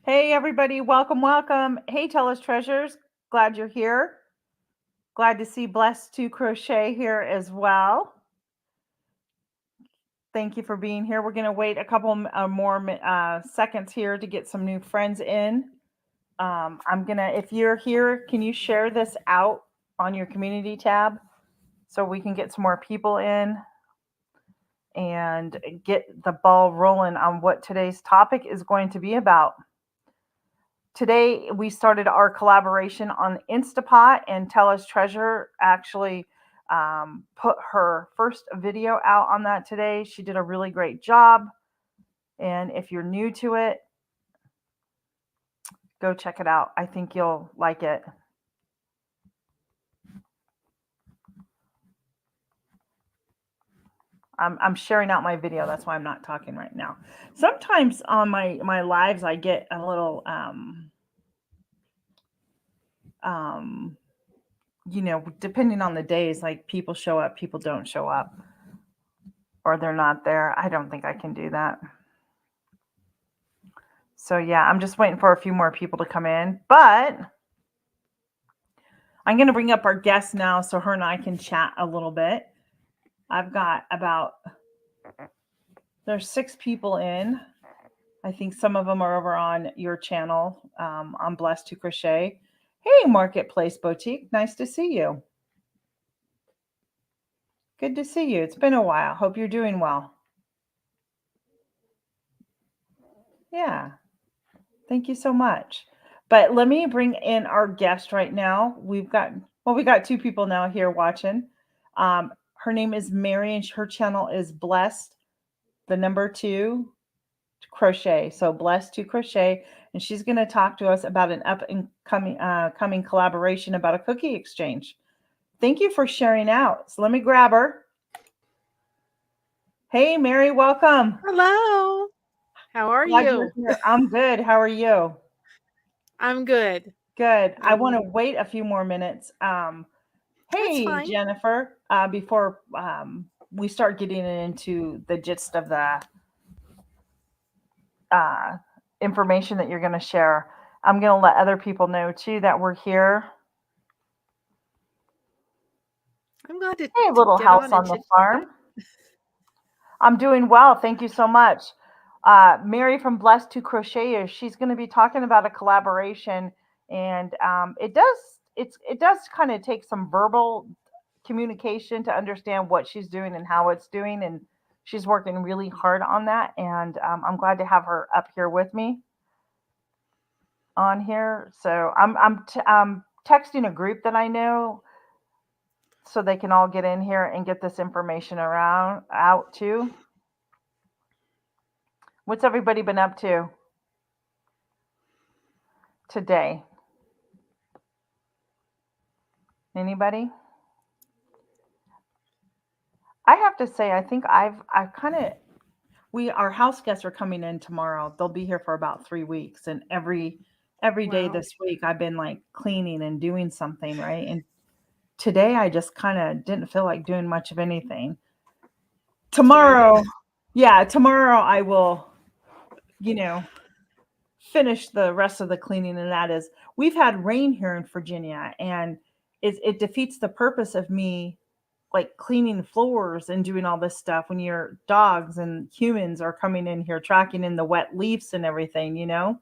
Hey, everybody. Welcome, welcome. Hey, Tell Us Treasures. Glad you're here. Glad to see Blessed to Crochet here as well. Thank you for being here. We're going to wait a couple more seconds here to get some new friends in. If you're here, can you share this out on your community tab so we can get some more people in and get the ball rolling on what today's topic is going to be about? Today we started our collaboration on Instapot, and Tell Us Treasure actually put her first video out on that today. She did a really great job, and if you're new to it, go check it out. I think you'll like it. I'm sharing out my video. That's why I'm not talking right now. Sometimes on my lives, I get a little depending on the days, like people show up, people don't show up, or they're not there. I don't think I can do that. So yeah, I'm just waiting for a few more people to come in, but I'm going to bring up our guest now so her and I can chat a little bit. I've got there's 6 people in. I think some of them are over on your channel, on Blessed to Crochet. Hey, Marketplace Boutique. Nice to see you. Good to see you. It's been a while. Hope you're doing well. Yeah. Thank you so much. But let me bring in our guest right now. We got 2 people now here watching. Her name is Mary, and her channel is Blessed, the number 2 crochet. So Blessed to Crochet, and she's going to talk to us about an up and coming collaboration about a cookie exchange. Thank you for sharing out. So let me grab her. Hey, Mary, welcome. Hello. How are Glad you? you're here. I'm good. How are you? I'm good. Good. I want to wait a few more minutes. That's Hey, fine. Jennifer, before we start getting into the gist of the uh, information that you're going to share, I'm going to let other people know too that we're here. I'm glad Hey, to little get house on and on the chit farm. chat. I'm doing well. Thank you so much. Mary from Blessed to Crochet, she's going to be talking about a collaboration, and it does kind of take some verbal communication to understand what she's doing and how it's doing, and she's working really hard on that. And I'm glad to have her up here with me on here. So I'm texting a group that I know so they can all get in here and get this information around out too. What's everybody been up to today? Anybody? I have to say, I think I've kind of our house guests are coming in tomorrow. They'll be here for about 3 weeks, and every day Wow. this week I've been like cleaning and doing something, right? And today I just kind of didn't feel like doing much of anything. That's what I did. Tomorrow, yeah, tomorrow I will, you know, finish the rest of the cleaning, and that is we've had rain here in Virginia, and it defeats the purpose of me like cleaning floors and doing all this stuff when your dogs and humans are coming in here tracking in the wet leaves and everything, you know?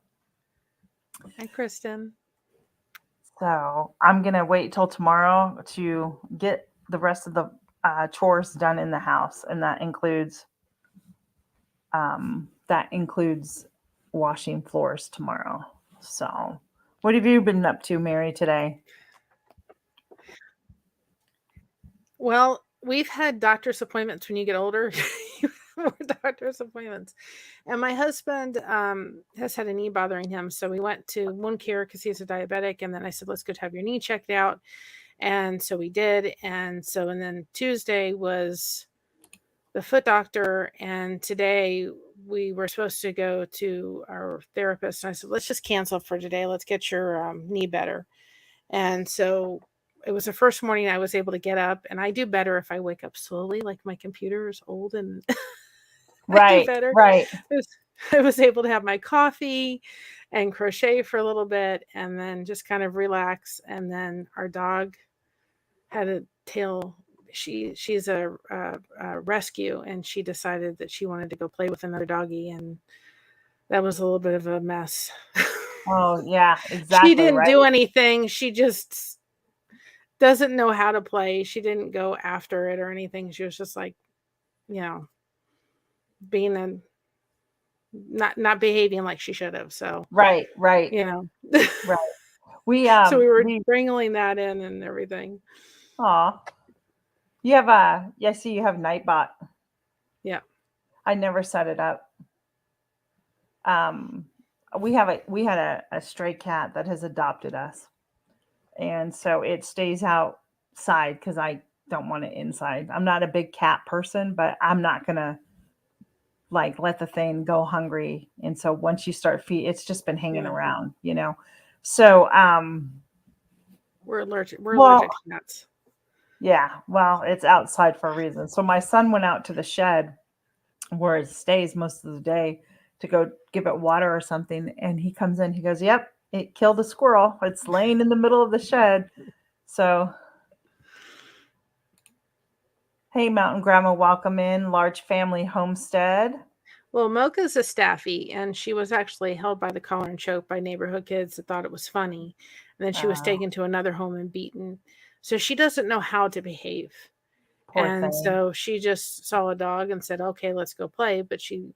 Hi, Kristen. So I'm going to wait till tomorrow to get the rest of the chores done in the house. And that includes washing floors tomorrow. So what have you been up to, Mary, today? Well, we've had doctor's appointments when you get older. You have more doctor's appointments. And my husband has had a knee bothering him. So we went to wound care because he's a diabetic. And then I said, let's go have your knee checked out. And so we did. And then Tuesday was the foot doctor. And today we were supposed to go to our therapist. And I said, let's just cancel for today. Let's get your knee better. And so it was the first morning I was able to get up, and I do better if I wake up slowly. Like my computer is old and I do Right, better. right. I was able to have my coffee and crochet for a little bit and then just kind of relax. And then our dog had a tail. She's a rescue, and she decided that she wanted to go play with another doggy, and that was a little bit of a mess. Oh, yeah, She exactly, didn't do right? anything. She just doesn't know how to play. She didn't go after it or anything. She was just like, you know, being a not behaving like she should have. So, Right, right, you know. right. We So we were we wrangling that in and everything. aw. You have a yeah, I see you have Nightbot. Yeah. I never set it up. Um we had a stray cat that has adopted us. And so it stays outside because I don't want it inside. I'm not a big cat person, but I'm not gonna like let the thing go hungry. And so once you start feed, it's just been hanging Yeah. around, you know. So We're allergic. We're well, allergic to nuts. yeah, well, it's outside for a reason. So my son went out to the shed where it stays most of the day to go give it water or something, and he comes in, he goes, "Yep, it killed a squirrel. It's laying in the middle of the shed." So hey, Mountain Grandma, welcome in. Large family homestead. Well, Mocha's a staffy, and she was actually held by the collar and choke by neighborhood kids that thought it was funny. And then she was Oh, taken to another home and beaten. So she doesn't know how to behave. poor And thing. so she just saw a dog and said, okay, let's go play. But she,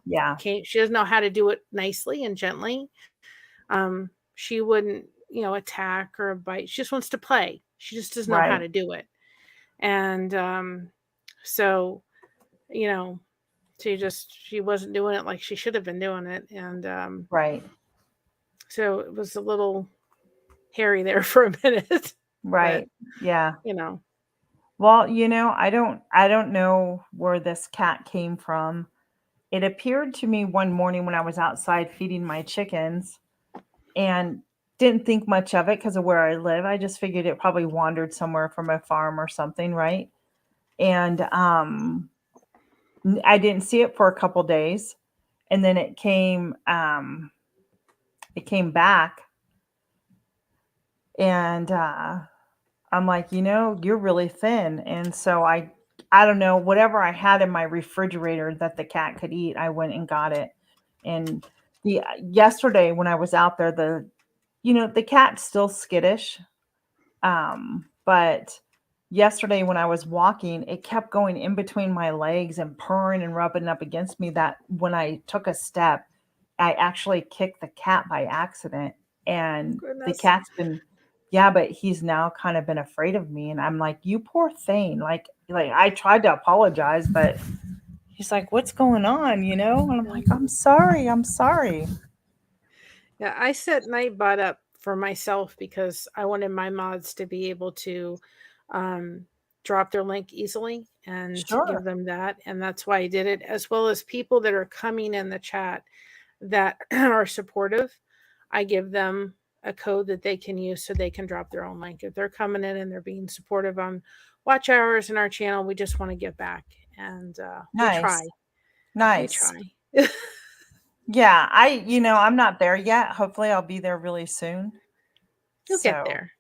Yeah, she doesn't know how to do it nicely and gently. She wouldn't, attack or bite. She just wants to play. She just doesn't know how right, to do it. And so, you know, she wasn't doing it like she should have been doing it. And right, so it was a little hairy there for a minute. But, right. Yeah. you know, Well, I don't know where this cat came from. It appeared to me one morning when I was outside feeding my chickens and didn't think much of it because of where I live. I just figured it probably wandered somewhere from a farm or something, right? And I didn't see it for a couple days, and then it came back, and I'm like, you're really thin. And so I don't know, whatever I had in my refrigerator that the cat could eat, I went and got it. And the yesterday when I was out there, the cat's still skittish. But yesterday when I was walking, it kept going in between my legs and purring and rubbing up against me that when I took a step, I actually kicked the cat by accident. And the goodness. cat's been, yeah, but he's now kind of been afraid of me. And I'm like, you poor thing. Like I tried to apologize, but he's like, what's going on? And I'm Yeah. like, I'm sorry. I'm sorry. Yeah, I set Nightbot up for myself because I wanted my mods to be able to um, drop their link easily and give Sure. them that. And that's why I did it, as well as people that are coming in the chat that are supportive. I give them a code that they can use so they can drop their own link. If they're coming in and they're being supportive on watch hours in our channel, we just want to give back. And we Nice. try. We Nice. try. Yeah, I'm not there yet. Hopefully I'll be there really soon. You'll get So, there.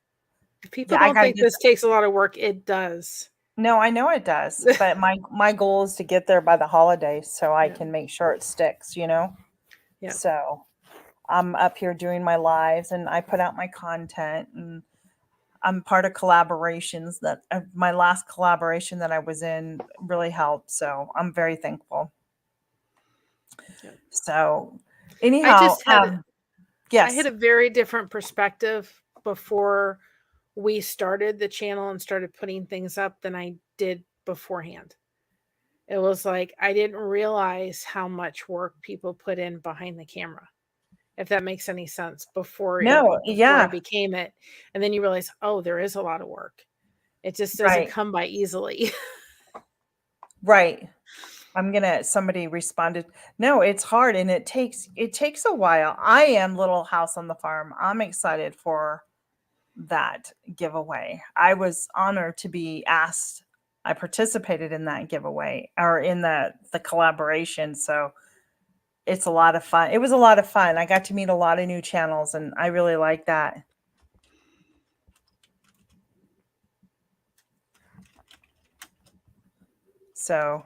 If people yeah, I don't gotta think get this takes a lot of work, it does. no, I know it does, but my goal is to get there by the holidays so I Yeah. can make sure it sticks. Yeah. So, I'm up here doing my lives and I put out my content and I'm part of collaborations that my last collaboration that I was in really helped. So, I'm very thankful. Yeah. So, I anyhow, just had I had yes. a very different perspective before we started the channel and started putting things up than I did beforehand. It was like I didn't realize how much work people put in behind the camera. If that makes any sense No, before I yeah, became it. And then you realize, oh, there is a lot of work. It just doesn't right. come by easily. Right. Somebody responded, no, it's hard and it takes a while. I am Little House on the Farm. I'm excited for that giveaway. I was honored to be asked. I participated in that giveaway or in the collaboration. So it's a lot of fun. It was a lot of fun. I got to meet a lot of new channels, and I really like that. So,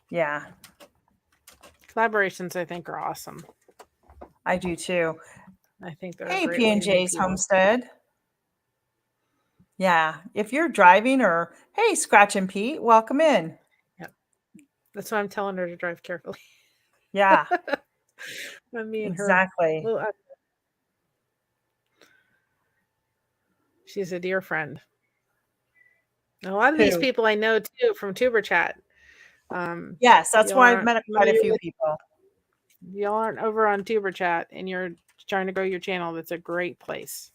yeah, Collaborations, I think, are awesome. I do too. I think they're a Hey, great way to meet P&J's people. Homestead. Yeah, if you're driving, or hey, Scratch and Pete, welcome in. Yep. That's why I'm telling her to drive carefully. Yeah, Me and her. exactly. Well, she's a dear friend. A lot of these Who? people I know too from Tuber Chat. Yes, that's Y'all why I've aren't met quite a familiar few with, people. y'all aren't over on Tuber Chat and you're trying to grow your channel. That's a great place.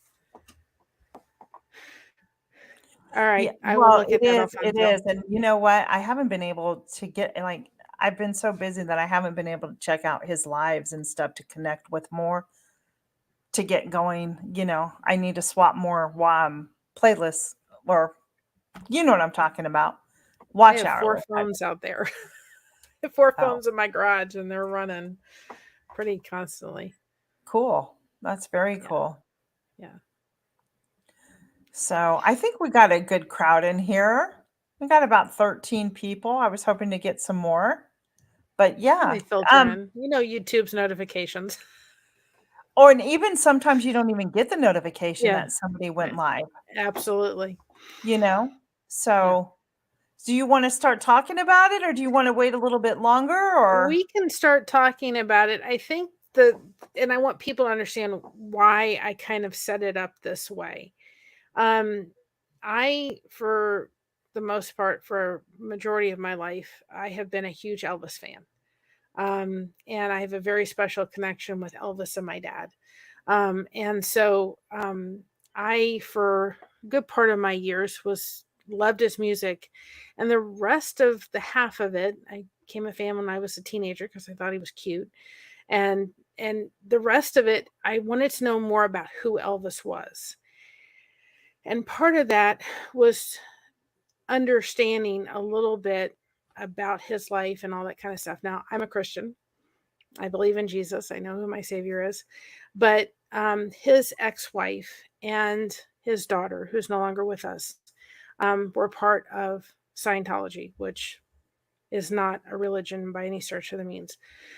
All right, Yeah, I will well, look at that. I'll it find out. is, and you know what? I haven't been able to get like I've been so busy that I haven't been able to check out his lives and stuff to connect with more to get going. I need to swap more playlists, or you know what I'm talking about. I Watch have hour 4 list. phones out there. I have 4 Oh, phones in my garage and they're running pretty constantly. cool. That's very Yeah. cool. Yeah. So I think we got a good crowd in here. We got about 13 people. I was hoping to get some more, but yeah. They filter in. YouTube's notifications. Or and even sometimes you don't even get the notification Yeah. that somebody went Right. live, Absolutely. you know? Yeah. So, do you wanna start talking about it, or do you wanna wait a little bit longer, or We can start talking about it. I think and I want people to understand why I kind of set it up this way. Um, for the most part, for majority of my life, I have been a huge Elvis fan. And I have a very special connection with Elvis and my dad. And so I, for a good part of my years, was loved his music, and the rest of the half of it, I became a fan when I was a teenager because I thought he was cute, and the rest of it, I wanted to know more about who Elvis was, and part of that was understanding a little bit about his life and all that kind of stuff. Now, I'm a Christian. I believe in Jesus. I know who my savior is. But his ex wife and his daughter, who's no longer with us, were part of Scientology, which is not a religion by any stretch of the means.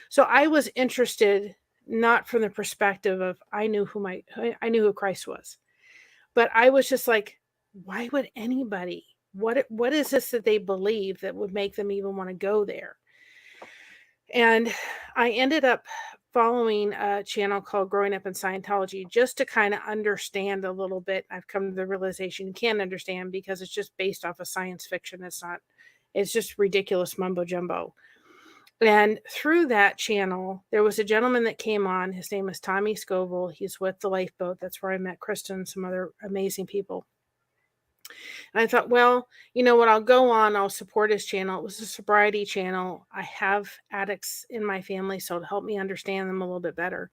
So I was interested not from the perspective of I knew who Christ was, but I was just like, why would anybody? What is this that they believe that would make them even want to go there? And I ended up following a channel called Growing Up in Scientology just to kind of understand a little bit. I've come to the realization you can't understand because it's just based off of science fiction. It's just ridiculous mumbo jumbo. And through that channel, there was a gentleman that came on. His name is Tommy Scoville. He's with the Lifeboat. That's where I met Kristen and some other amazing people. And I thought, well, you know what? I'll go on. I'll support his channel. It was a sobriety channel. I have addicts in my family, so to help me understand them a little bit better.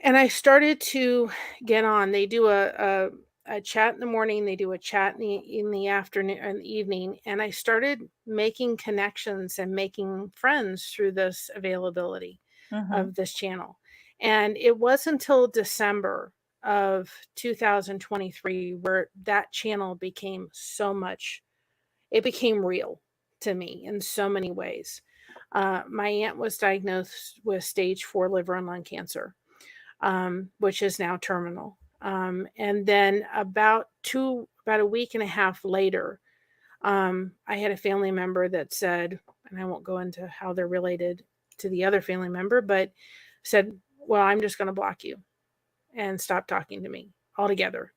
And I started to get on. They do a chat in the morning. They do a chat in the afternoon and evening. And I started making connections and making friends through this availability Mhm. of this channel. And it wasn't until December of 2023 where that channel became it became real to me in so many ways. My aunt was diagnosed with stage 4 liver and lung cancer, which is now terminal. And then about a week and a half later, I had a family member that said, and I won't go into how they're related to the other family member, but said, well, I'm just going to block you and stop talking to me altogether.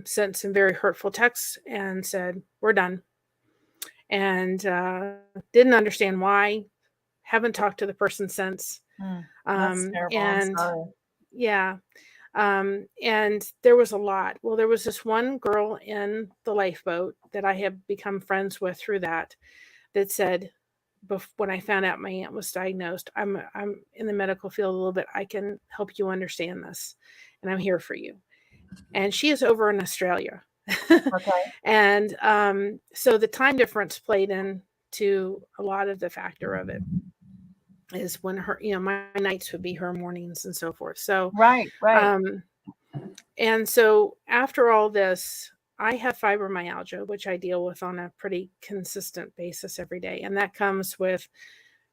Sent some very hurtful texts and said, we're done. And didn't understand why. Haven't talked to the person since. That's terrible. I'm And sorry. yeah. And there was a lot. Well, there was this one girl in the Lifeboat that I have become friends with through that said, when I found out my aunt was diagnosed, I'm in the medical field a little bit. I can help you understand this, and I'm here for you. And she is over in Australia. Okay. And so the time difference played into a lot of the factor of it, is when her, my nights would be her mornings and so forth. So, Right. Right. and so after all this, I have fibromyalgia, which I deal with on a pretty consistent basis every day. And that comes with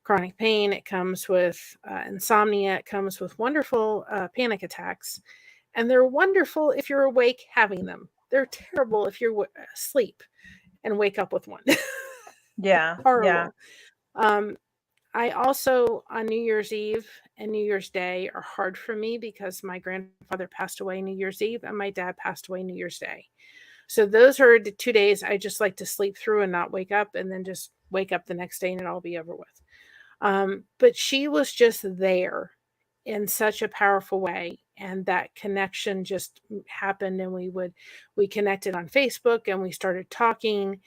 chronic pain. It comes with insomnia. It comes with wonderful panic attacks. And they're wonderful if you're awake having them. They're terrible if you're asleep and wake up with one. Yeah. Yeah. Horrible. I also, on New Year's Eve and New Year's Day, are hard for me because my grandfather passed away New Year's Eve and my dad passed away New Year's Day. So those are the 2 days I just like to sleep through and not wake up, and then just wake up the next day and it'll all be over with. But she was just there in such a powerful way. And that connection just happened, and we connected on Facebook and we started talking,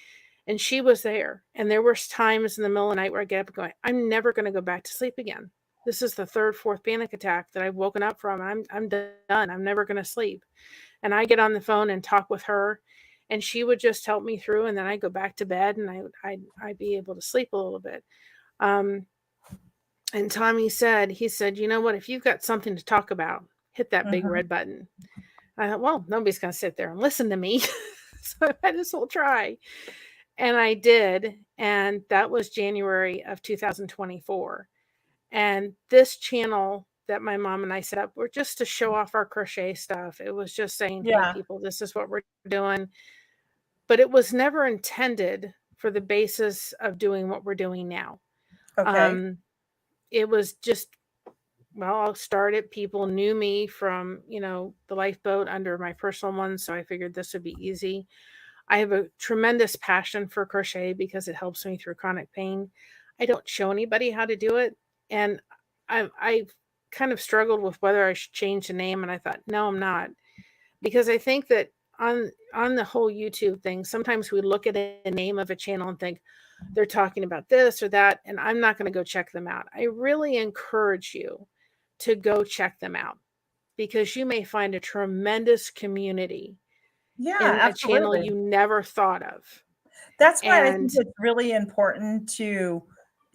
and she was there. And there were times in the middle of the night where I get up and going, I'm never going to go back to sleep again. This is the third, fourth panic attack that I've woken up from. I'm done. I'm never going to sleep. And I get on the phone and talk with her, and she would just help me through. And then I go back to bed, and I'd be able to sleep a little bit. And Tommy said, you know what, if you've got something to talk about, hit that big red button. I thought, well, nobody's going to sit there and listen to me. So I might as well try. And I did. And that was January of 2024. And this channel that my mom and I set up were just to show off our crochet stuff. It was just saying, hey, Yeah. people, this is what we're doing. But it was never intended for the basis of doing what we're doing now. Okay. It was just, well, I'll start it. People knew me from, the lifeboat under my personal one. So I figured this would be easy. I have a tremendous passion for crochet because it helps me through chronic pain. I don't show anybody how to do it. And I've kind of struggled with whether I should change the name. And I thought, no, I'm not. Because I think that on the whole YouTube thing, sometimes we look at the name of a channel and think they're talking about this or that, and I'm not going to go check them out. I really encourage you to go check them out, because you may find a tremendous community Yeah. in a channel Absolutely. you never thought of. That's why I And think it's really important to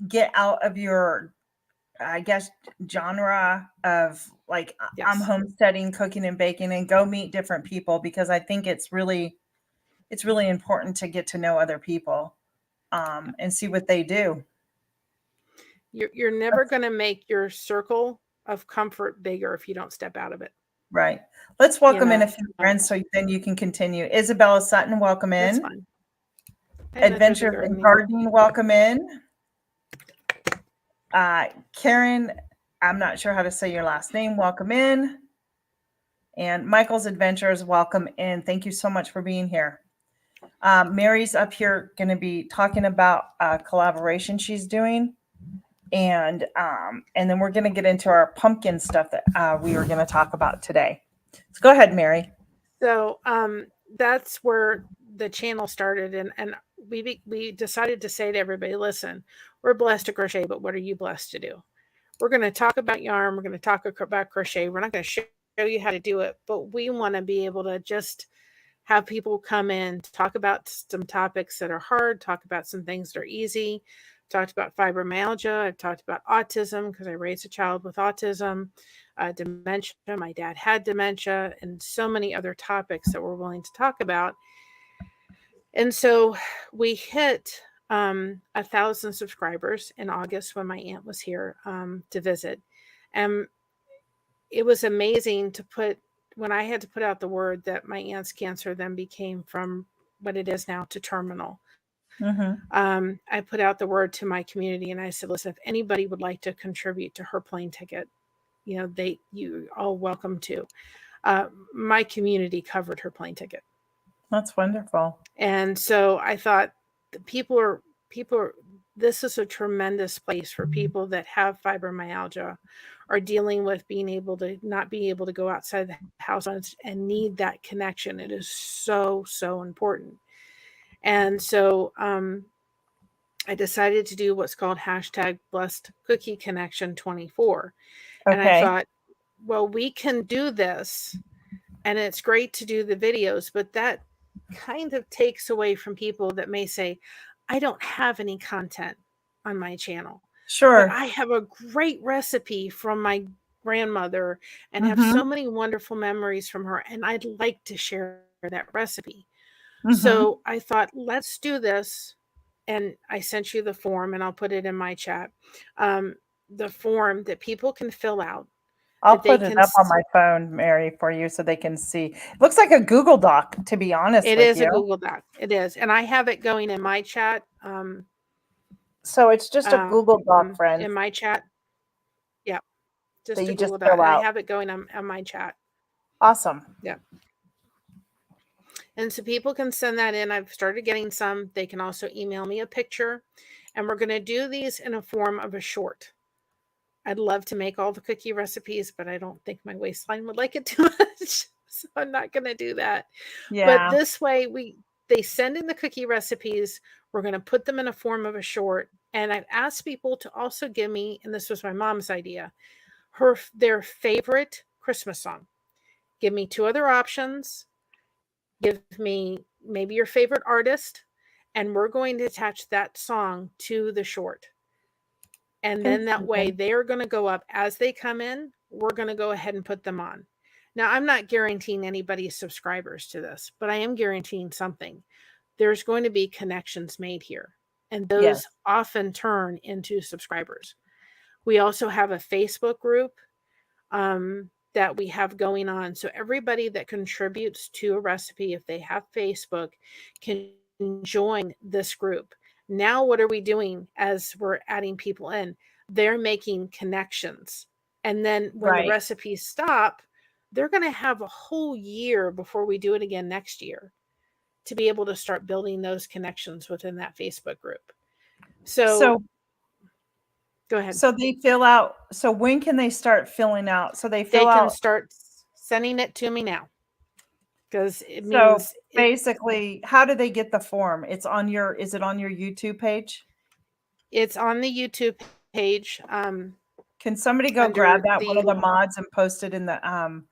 get out of your, I guess, genre of like, I'm yes, homesteading, cooking and baking, and go meet different people, because I think it's really important to get to know other people, and see what they do. you're never going to make your circle of comfort bigger if you don't step out of it. Right. Let's You welcome in a know, few friends so then you can continue. Isabella Sutton, welcome that's in. fun. I didn't know if there's a Adventures in gardening. Gardening, welcome in. Karen, I'm not sure how to say your last name, welcome in. And Michael's Adventures, welcome in. Thank you so much for being here. Mary's up here going to be talking about a collaboration she's doing. And then we're going to get into our pumpkin stuff that we were going to talk about today. So go ahead, Mary. So that's where the channel started, and we decided to say to everybody, listen, we're blessed to crochet, but what are you blessed to do? We're going to talk about yarn. We're going to talk about crochet. We're not going to show you how to do it, but we want to be able to just have people come in, talk about some topics that are hard, talk about some things that are easy. Talked about fibromyalgia. I've talked about autism because I raised a child with autism, dementia. My dad had dementia, and so many other topics that we're willing to talk about. And so we hit 1,000 subscribers in August when my aunt was here to visit. And it was amazing when I had to put out the word that my aunt's cancer then became from what it is now to terminal. I put out the word to my community, and I said, listen, if anybody would like to contribute to her plane ticket, you all welcome to. My community covered her plane ticket. That's wonderful. And so I thought people are, this is a tremendous place for people that have fibromyalgia, are dealing with being able to not be able to go outside the house and need that connection. It is so, so important. And so I decided to do what's called #BlessedCookieConnection24. And I thought, well, we can do this, and it's great to do the videos, but that kind of takes away from people that may say, I don't have any content on my channel, but Sure. I have a great recipe from my grandmother and have so Mm-hmm. many wonderful memories from her, and I'd like to share that recipe. Mm-hmm. So I thought, let's do this. And I sent you the form, and I'll put it in my chat. The form that people can fill out, I'll that they put it can, up on my phone, Mary, for you so they can see. It looks like a Google Doc, to be honest it with is a you. Google Doc. It is. And I have it going in my chat. So it's just a Google Doc, friends, In my chat. Yeah, that just a you just Google Doc. fill And I out. have it going on my chat. Awesome. Yeah. And so people can send that in. I've started getting some. They can also email me a picture. And we're going to do these in a form of a short. I'd love to make all the cookie recipes, but I don't think my waistline would like it too much. So I'm not going to do that. But Yeah. this way they send in the cookie recipes. We're going to put them in a form of a short. And I've asked people to also give me, and this was my mom's idea, their favorite Christmas song. Give me 2 other options. Give me maybe your favorite artist, and we're going to attach that song to the short. And then that way they are going to go up as they come in. We're going to go ahead and put them on. Now, I'm not guaranteeing anybody's subscribers to this, but I am guaranteeing something. There's going to be connections made here, and Yes. those often turn into subscribers. We also have a Facebook group that we have going on. So everybody that contributes to a recipe, if they have Facebook, can join this group. Now, what are we doing as we're adding people in? They're making connections. And then when the Right. recipes stop, they're going to have a whole year before we do it again next year to be able to start building those connections within that Facebook group. So go ahead. So they fill out. So when can they start filling out? So they They fill can out. start sending it to me now, because it So means basically, how do they get the form? Is it on your YouTube page? it's on the YouTube page. Can somebody go grab Under that, one of the the mods, and post it in the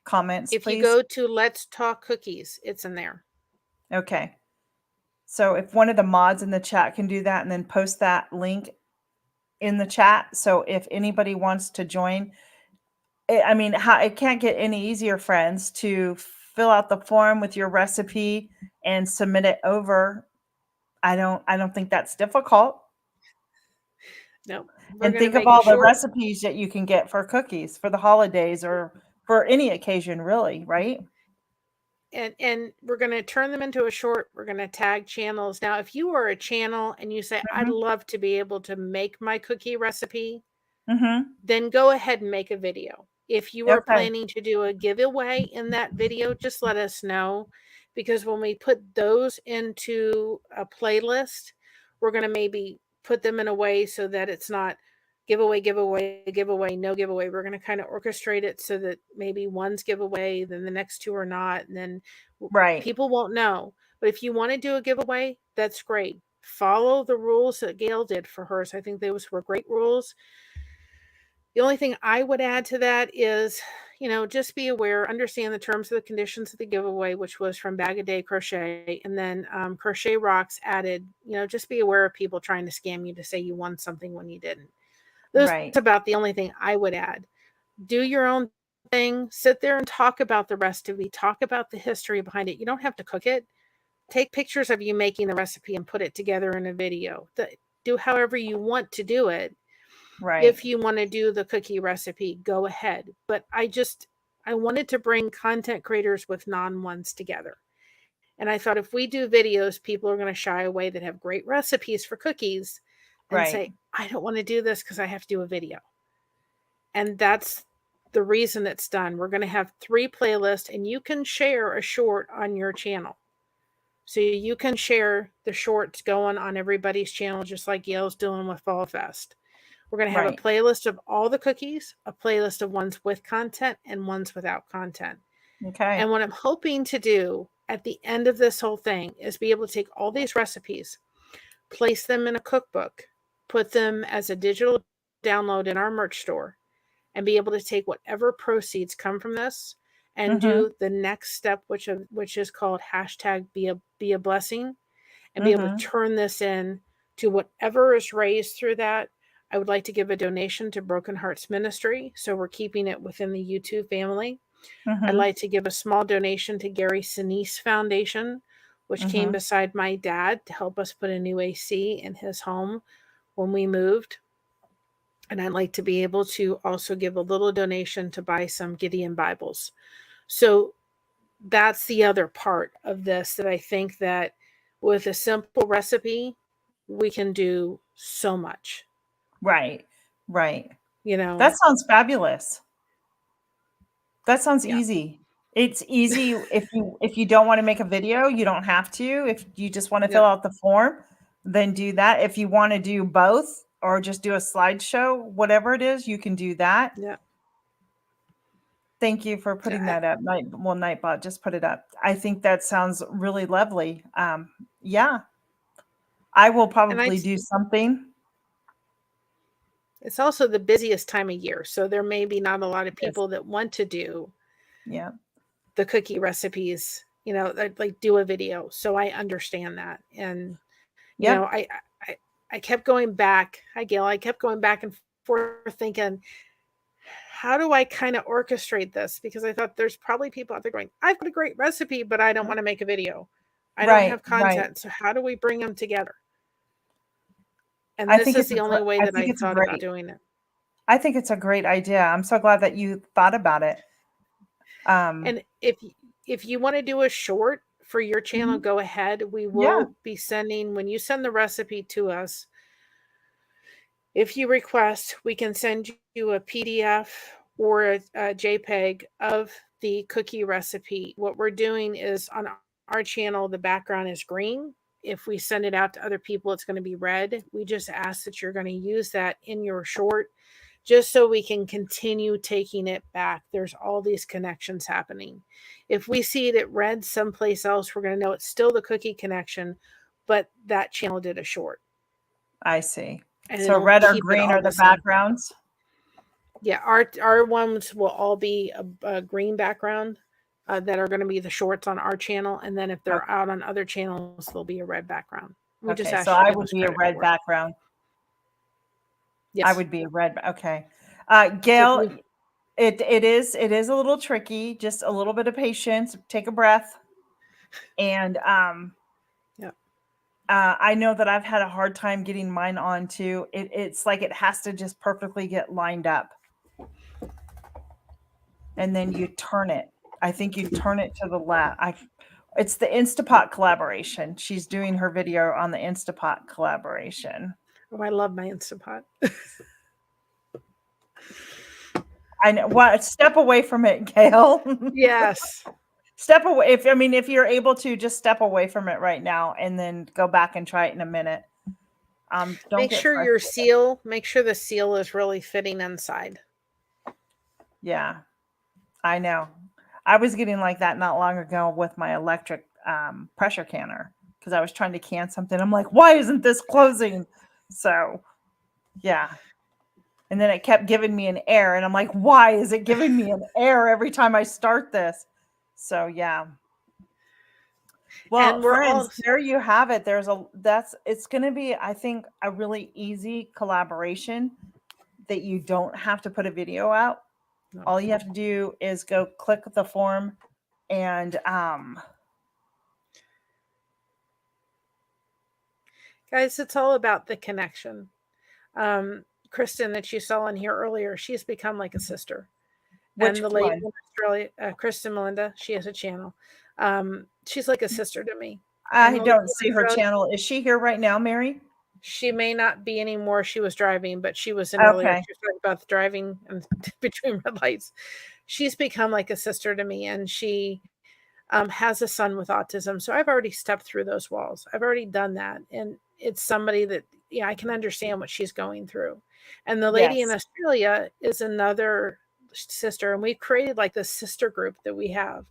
comments, If you please? go to Let's Talk Cookies, it's in there. Okay. So if one of the mods in the chat can do that and then post that link in the chat. So if anybody wants to join, I mean, it can't get any easier, friends, to fill out the form with your recipe and submit it over. I don't think that's difficult. No, we're And going to think of make a all the short recipes that you can get for cookies for the holidays or for any occasion, really, right? and we're going to turn them into a short. We're going to tag channels. Now, if you are a channel and you say, I'd Mhm. love to be able to make my cookie recipe, Mhm. then go ahead and make a video. If you are Okay. planning to do a giveaway in that video, just let us know, because when we put those into a playlist, we're going to maybe put them in a way so that it's not giveaway, giveaway, giveaway, no giveaway. We're going to kind of orchestrate it so that maybe one's giveaway, then the next 2 are not, and then Right. people won't know. But if you want to do a giveaway, that's great. Follow the rules that Gail did for hers. I think those were great rules. The only thing I would add to that is, just be aware, understand the terms of the conditions of the giveaway, which was from Bag a Day Crochet. And then Crochet Rocks added, just be aware of people trying to scam you to say you won something when you didn't. That's Right. about the only thing I would add. Do your own thing. Sit there and talk about the recipe. Talk about the history behind it. You don't have to cook it. Take pictures of you making the recipe and put it together in a video. Do however you want to do it. Right. If you want to do the cookie recipe, go ahead. But I wanted to bring content creators with non-ones together. And I thought if we do videos, people are going to shy away that have great recipes for cookies and Right. say, I don't want to do this because I have to do a video. And that's the reason it's done. We're going to have 3 playlists, and you can share a short on your channel. So you can share the shorts going on everybody's channel, just like Gail's doing with Fall Fest. We're going to have a Right. playlist of all the cookies, a playlist of ones with content and ones without content. Okay. And what I'm hoping to do at the end of this whole thing is be able to take all these recipes, place them in a cookbook, put them as a digital download in our merch store, and be able to take whatever proceeds come from this and do the next step, which is called hashtag be a blessing, and be able to turn this in to whatever is raised through that. I would like to give a donation to Broken Hearts Ministry, so we're keeping it within the YouTube family. I'd like to give a small donation to Gary Sinise Foundation, which came beside my dad to help us put a new AC in his home when we moved. And I'd like to be able to also give a little donation to buy some Gideon Bibles. So that's the other part of this, that I think that with a simple recipe, we can do so much. Right. Right. That That sounds fabulous. That sounds Yeah. easy. It's easy if you don't want to make a video, you don't have to. If you just want to fill out the form, then do that. If you want to do both or just do a slideshow, whatever it is, you can do that. Yeah. Thank you for putting that up. Nightbot just put it up. I think that sounds really lovely. Yeah, I will probably do something. It's also the busiest time of year, so there may be not a lot of people that want to do the cookie recipes, like do a video. So I understand that. And, I kept going back. Hi, Gail. I kept going back and forth thinking, how do I kind of orchestrate this? Because I thought there's probably people out there going, I've got a great recipe, but I don't want to make a video. I don't have content. So how do we bring them together? And this is the only way that I thought about doing it. I think it's a great idea. I'm so glad that you thought about it. And if you want to do a short for your channel, go ahead. We will be sending, when you send the recipe to us, if you request, we can send you a PDF or a JPEG of the cookie recipe. What we're doing is, on our channel, the background is green. If we send it out to other people, it's going to be red. We just ask that you're going to use that in your short, just so we can continue taking it back. There's all these connections happening. If we see it red someplace else, we're going to know it's still the cookie connection, but that channel did a short. I see. And so red or green are the backgrounds? Yeah, our ones will all be a green background that are going to be the shorts on our channel. And then if they're out on other channels, they'll be a red background. We just ask so I would be a red background. Yes. I would be a red. Okay. Gail, it is a little tricky. Just a little bit of patience. Take a breath. And I know that I've had a hard time getting mine on too. It's like it has to just perfectly get lined up. And then you turn it. I think you turn it to the left. It's the Instapot collaboration. She's doing her video on the Instapot collaboration. Oh, I love my Instapot. I know. Well, step away from it, Gail. Yes. Step away. If you're able to, just step away from it right now and then go back and try it in a minute. Make sure the seal is really fitting inside. Yeah, I know. I was getting like that not long ago with my electric pressure canner because I was trying to can something. I'm like, why isn't this closing? So, yeah. And then it kept giving me an error. And I'm like, why is it giving me an error every time I start this? So, yeah. Well, friends, there you have it. It's going to be, I think, a really easy collaboration that you don't have to put a video out. No. All you have to do is go click the form and guys, it's all about the connection. Kristen that you saw in here earlier, she's become like a sister. And the lady in Australia, Kristen Melinda, she has a channel. She's like a sister to me. I don't see her channel. Is she here right now, Mary? She may not be anymore. She was driving, but she was in earlier. She was talking about the driving and between red lights. She's become like a sister to me, and she has a son with autism. So I've already stepped through those walls. I've already done that. And it's somebody that, I can understand what she's going through. And the lady in Australia is another sister. And we've created like this sister group that we have.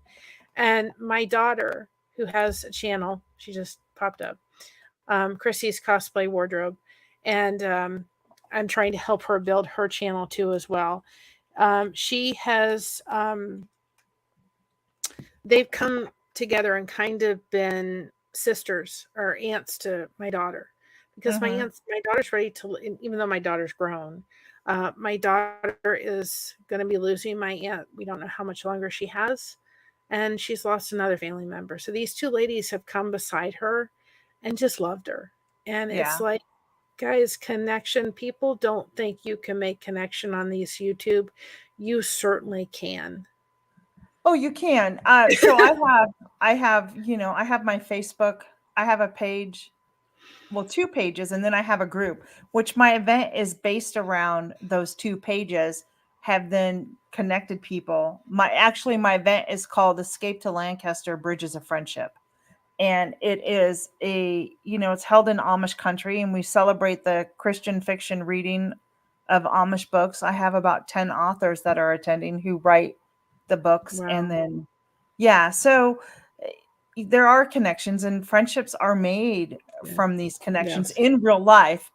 And my daughter, who has a channel, she just popped up, Chrissy's Cosplay Wardrobe. And I'm trying to help her build her channel too as well. She has, guys, it's all about the connection. It's going to be, I think, a really easy collaboration that you don't have to put a video out. All you have to do is go click the form and she has they've come together and kind of been sisters or aunts to my daughter, because Mm-hmm. my daughter's ready to, even though my daughter's grown, my daughter is going to be losing my aunt. We don't know how much longer she has, and she's lost another family member. So these two ladies have come beside her and just loved her. And it's Yeah. like, guys, connection. People don't think you can make connection on these YouTube. You certainly can. Oh, you can. So I have my Facebook. I have a page, well, two pages, and then I have a group, which my event is based around those two pages, have then connected people. My event is called Escape to Lancaster Bridges of Friendship. And it is it's held in Amish country, and we celebrate the Christian fiction reading of Amish books. I have about 10 authors that are attending who write the books. And Wow. then, yeah, so there are connections, and friendships are made Yeah. from these connections Yes. in real life.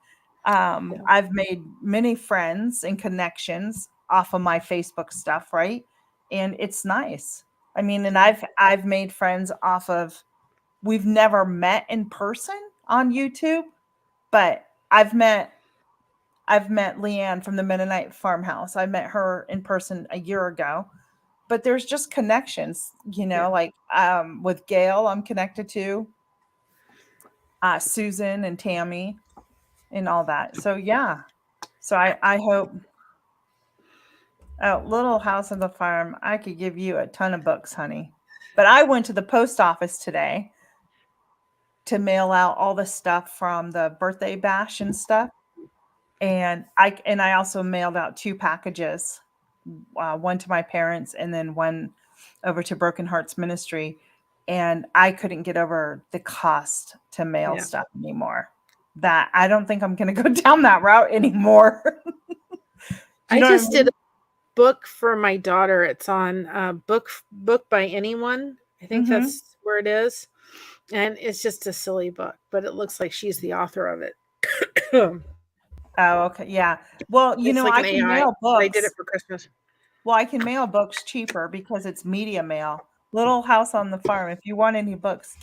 Yeah. I've made many friends and connections off of my Facebook stuff, right? And it's nice. I mean, and Yeah. I've made friends off of, we've never met in person on YouTube, but I've met Leanne from the Mennonite farmhouse. I met her in person a year ago. But there's just connections, Yeah. like with Gail, I'm connected to Susan and Tammy and all that. So yeah. So I hope, Little House on the Farm, I could give you a ton of books, honey. But I went to the post office today to mail out all the stuff from the birthday bash and stuff. And I also mailed out two packages, one to my parents and then one over to Broken Hearts Ministry. And I couldn't get over the cost to mail Yeah. stuff anymore. That I don't think I'm going to go down that route anymore. Do you I know what I just did mean? a book for my daughter. It's on book by anyone. I think Mm-hmm. that's where it is. And it's just a silly book, but it looks like she's the author of it. Oh, okay. Yeah. Well, It's like I an can AI, mail but I did it books. for Christmas. Well, I can mail books cheaper because it's media mail. Little House on the Farm. If you want any books,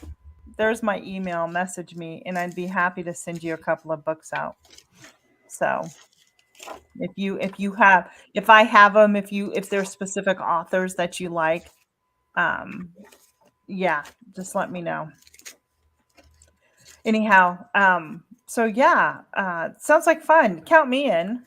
there's my email. Message me, and I'd be happy to send you a couple of books out. So if I have them, if there's specific authors that you like, um, yeah, just let me know. Anyhow, so yeah, sounds like fun. Count me in.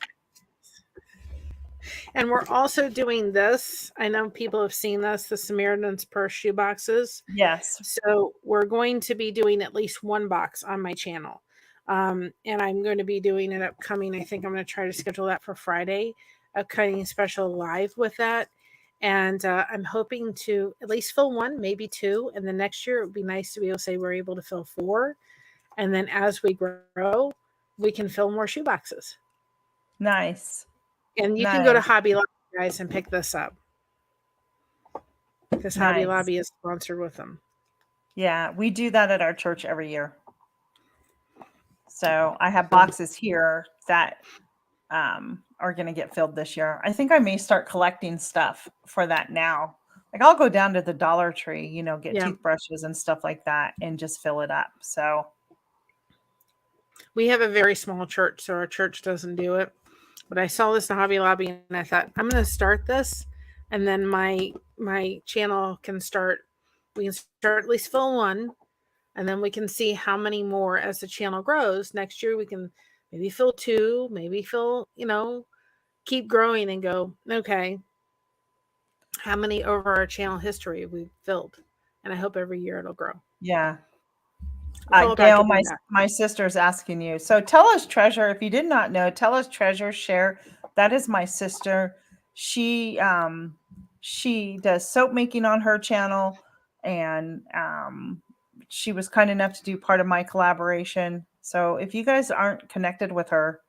And we're also doing this. I know people have seen this, the Samaritan's Purse shoe boxes. Yes. So we're going to be doing at least one box on my channel. And I'm going to be doing it upcoming. I think I'm going to try to schedule that for Friday, a cutting special live with that. And I'm hoping to at least fill one, maybe two. And then next year, it would be nice to be able to say we're able to fill four. And then as we grow, we can fill more shoe boxes. Nice. And you can go to Nice. Hobby Lobby, guys, and pick this up because Hobby Nice. Lobby is sponsored with them. Yeah, we do that at our church every year. So I have boxes here that are going to get filled this year. I think I may start collecting stuff for that now. Like I'll go down to the Dollar Tree, get Yeah. toothbrushes and stuff like that and just fill it up. So We have a very small church, so our church doesn't do it. But I saw this in Hobby Lobby and I thought, I'm going to start this, and then my channel can start. We can start at least fill one, and then we can see how many more as the channel grows. Next year we can maybe fill two, maybe fill, keep growing and go, okay, how many over our channel history we've filled. And I hope every year it'll grow. yeah. It's all about Gail, giving back. my sister's asking you. So tell us, Treasure, if you did not know, tell us, Treasure, share. That is my sister. She does soap making on her channel, and she was kind enough to do part of my collaboration. So if you guys aren't connected with her,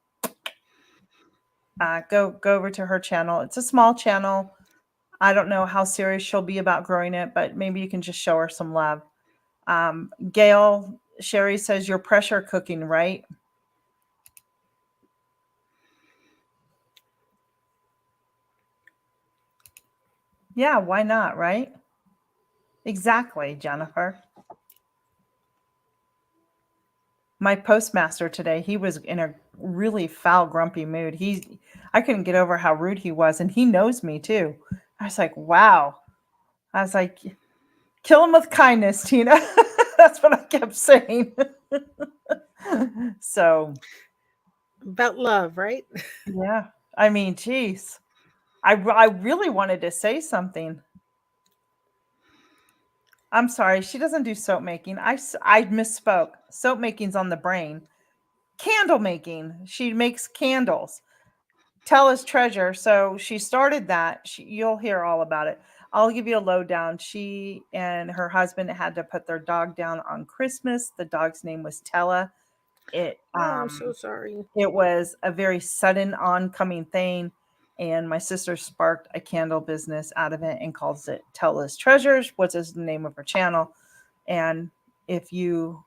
go over to her channel. It's a small channel. I don't know how serious she'll be about growing it, but maybe you can just show her some love. Gail, Sherry says you're pressure cooking, right? Yeah, why not, right? Exactly, Jennifer. My postmaster today, he was in a really foul, grumpy mood. I couldn't get over how rude he was, and he knows me too. I was like, wow. I was like, kill him with kindness, Tina. That's what I kept saying. So, About love, right? yeah. I mean, geez. I really wanted to say something. I'm sorry. She doesn't do soap making. I misspoke. Soap making's on the brain. Candle making. She makes candles. Tell us treasure. So she started that. You'll hear all about it. I'll give you a lowdown. She and her husband had to put their dog down on Christmas. The dog's name was Tella. It Oh, I'm so sorry. it was a very sudden oncoming thing, and my sister sparked a candle business out of it and calls it Tella's Treasures, which is the name of her channel. And if you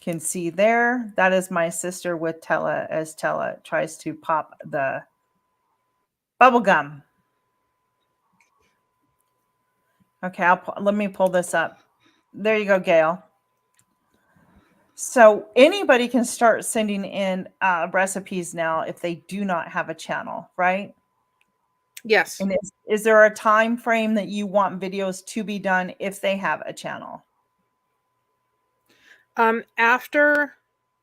can see there, that is my sister with Tella as Tella tries to pop the bubble gum. Okay, let me pull this up. There you go, Gail. So anybody can start sending in recipes now if they do not have a channel, right? Yes. And is there a time frame that you want videos to be done if they have a channel? After,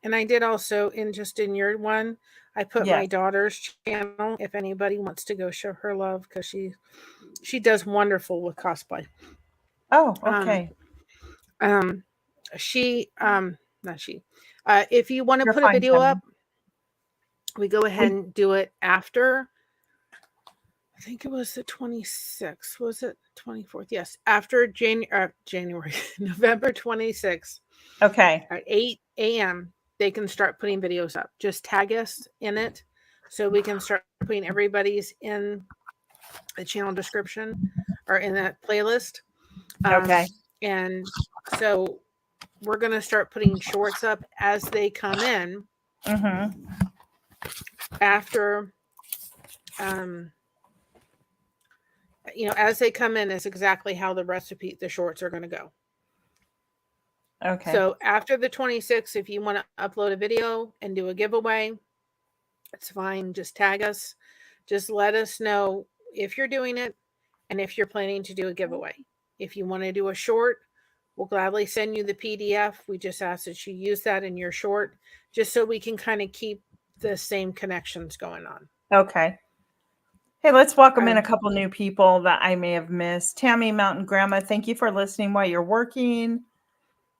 and I did also in your one, I put my Yes. daughter's channel if anybody wants to go show her love, because she does wonderful with cosplay. Oh, okay. Not she. If you want to You're put a fine, video Tammy. up, we go ahead and do it after. I think it was the 26th. Was it 24th? Yes, after January, November 26th. Okay. At 8 a.m., they can start putting videos up. Just tag us in it so we can start putting everybody's in the channel description or in that playlist. Okay. And so we're going to start putting shorts up as they come in. Mm-hmm. After, as they come in is exactly how the shorts are going to go. Okay. So after the 26th, if you want to upload a video and do a giveaway, it's fine. Just tag us. Just let us know if you're doing it and if you're planning to do a giveaway. If you want to do a short, we'll gladly send you the PDF. We just ask that you use that in your short, just so we can kind of keep the same connections going on. Okay. Hey, let's welcome in a couple new people that I may have missed. Tammy Mountain Grandma, thank you for listening while you're working.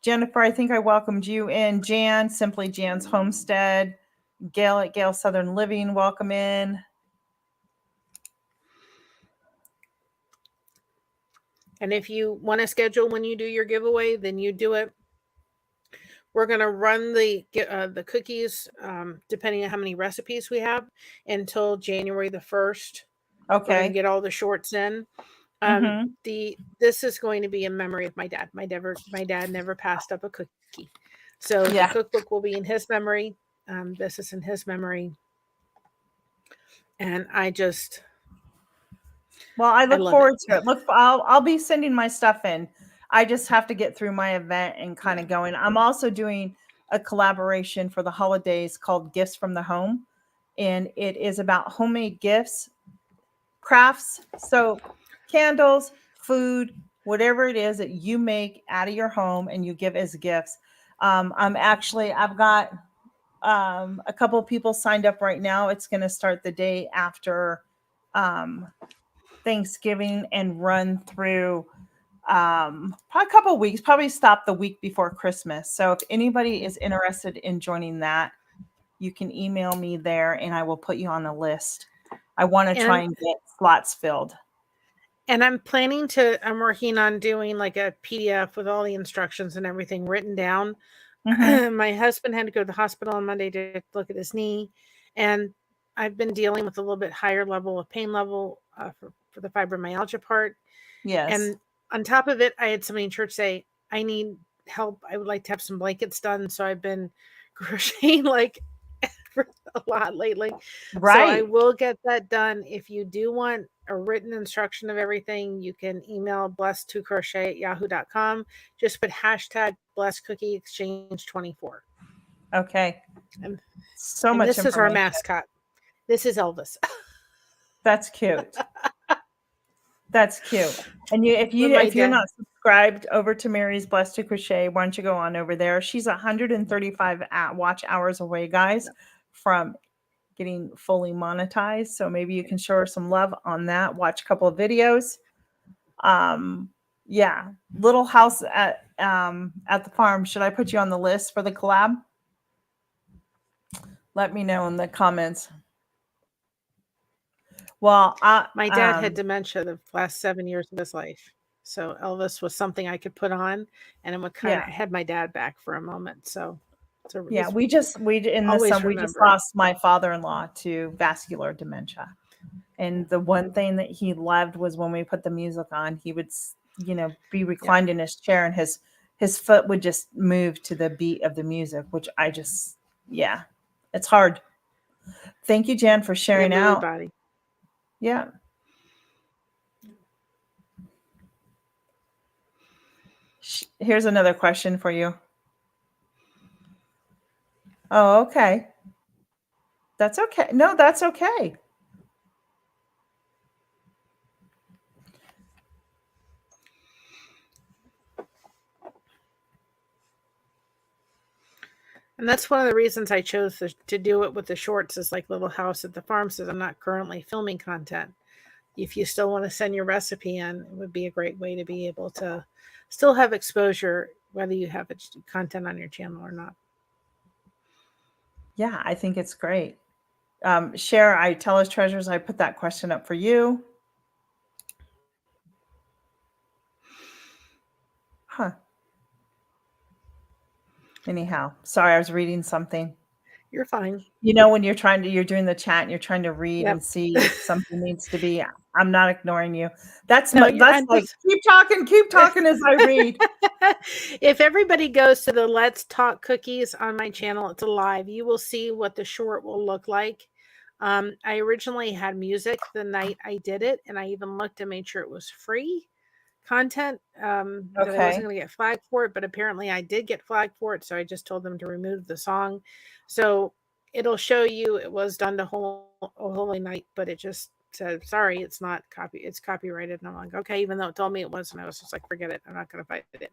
Jennifer, I think I welcomed you in. Jan, Simply Jan's Homestead. Gail at Gail Southern Living, welcome in. And if you want to schedule when you do your giveaway, then you do it. We're going to run the cookies, depending on how many recipes we have, until January the 1st. Okay. We're going to get all the shorts in. This is going to be in memory of my dad. My dad never passed up a cookie. So the cookbook will be in his memory. This is in his memory. And I look forward to it. I'll be sending my stuff in. I just have to get through my event and kind of going. I'm also doing a collaboration for the holidays called Gifts from the Home. And it is about homemade gifts, crafts, soap, candles, food, whatever it is that you make out of your home and you give as gifts. I've got a couple of people signed up right now. It's going to start the day after Thanksgiving and run through probably a couple of weeks, probably stop the week before Christmas. So if anybody is interested in joining that, you can email me there and I will put you on the list. I want to try and get slots filled. And I'm working on doing like a PDF with all the instructions and everything written down. Mm-hmm. My husband had to go to the hospital on Monday to look at his knee. And I've been dealing with a little bit higher level of pain level for the fibromyalgia part. Yes. And on top of it, I had somebody in church say, I need help. I would like to have some blankets done. So I've been crocheting like for a lot lately. So I Right. will get that done. If you do want a written instruction of everything, you can email blessed2crochet@yahoo.com. Just put hashtag blessed cookie exchange 24. Okay. And, So and much this is our information. mascot. This is Elvis. That's cute. That's cute. And With my if you're dad. not subscribed over to Mary's Blessed to Crochet, why don't you go on over there? She's 135 watch hours away, guys, from getting fully monetized. So maybe you can show her some love on that. Watch a couple of videos. Yeah, Little House at the Farm. Should I put you on the list for the collab? Let me know in the comments. Well, My dad had dementia the last 7 years of his life. So Elvis was something I could put on, and it would kind yeah, of had my dad back for a moment. So yeah. he's We in the always summer we just remembered. lost my father-in-law to vascular dementia, and the one thing that he loved was when we put the music on, he would be reclined in his chair, and his foot would just move to the beat of the music, which I just it's hard. Thank you, Jan, for sharing Lewy out. body. Yeah. Here's another question for you. Oh, okay. That's okay. No, that's okay. And that's one of the reasons I chose to do it with the shorts is like Little House at the Farm says I'm not currently filming content. If you still want to send your recipe in, it would be a great way to be able to still have exposure, whether you have content on your channel or not. Yeah, I think it's great. Share, I tell us treasures. I put that question up for you. Huh. Anyhow, sorry, I was reading something. You're fine. When you're doing the chat and you're trying to read Yep. and see if something needs to be, I'm not ignoring you. That's No, that's like, keep talking as I read. If everybody goes to the Let's Talk Cookies on my channel, it's alive. You will see what the short will look like. I originally had music the night I did it, and I even looked and made sure it was free content, that I wasn't going to get flagged for it, but apparently I did get flagged for it, so I just told them to remove the song. So it'll show you it was done to Holy Night, but it just said, sorry, it's not it's copyrighted. And I'm like, okay, even though it told me it was, and I was just like, forget it, I'm not going to fight it.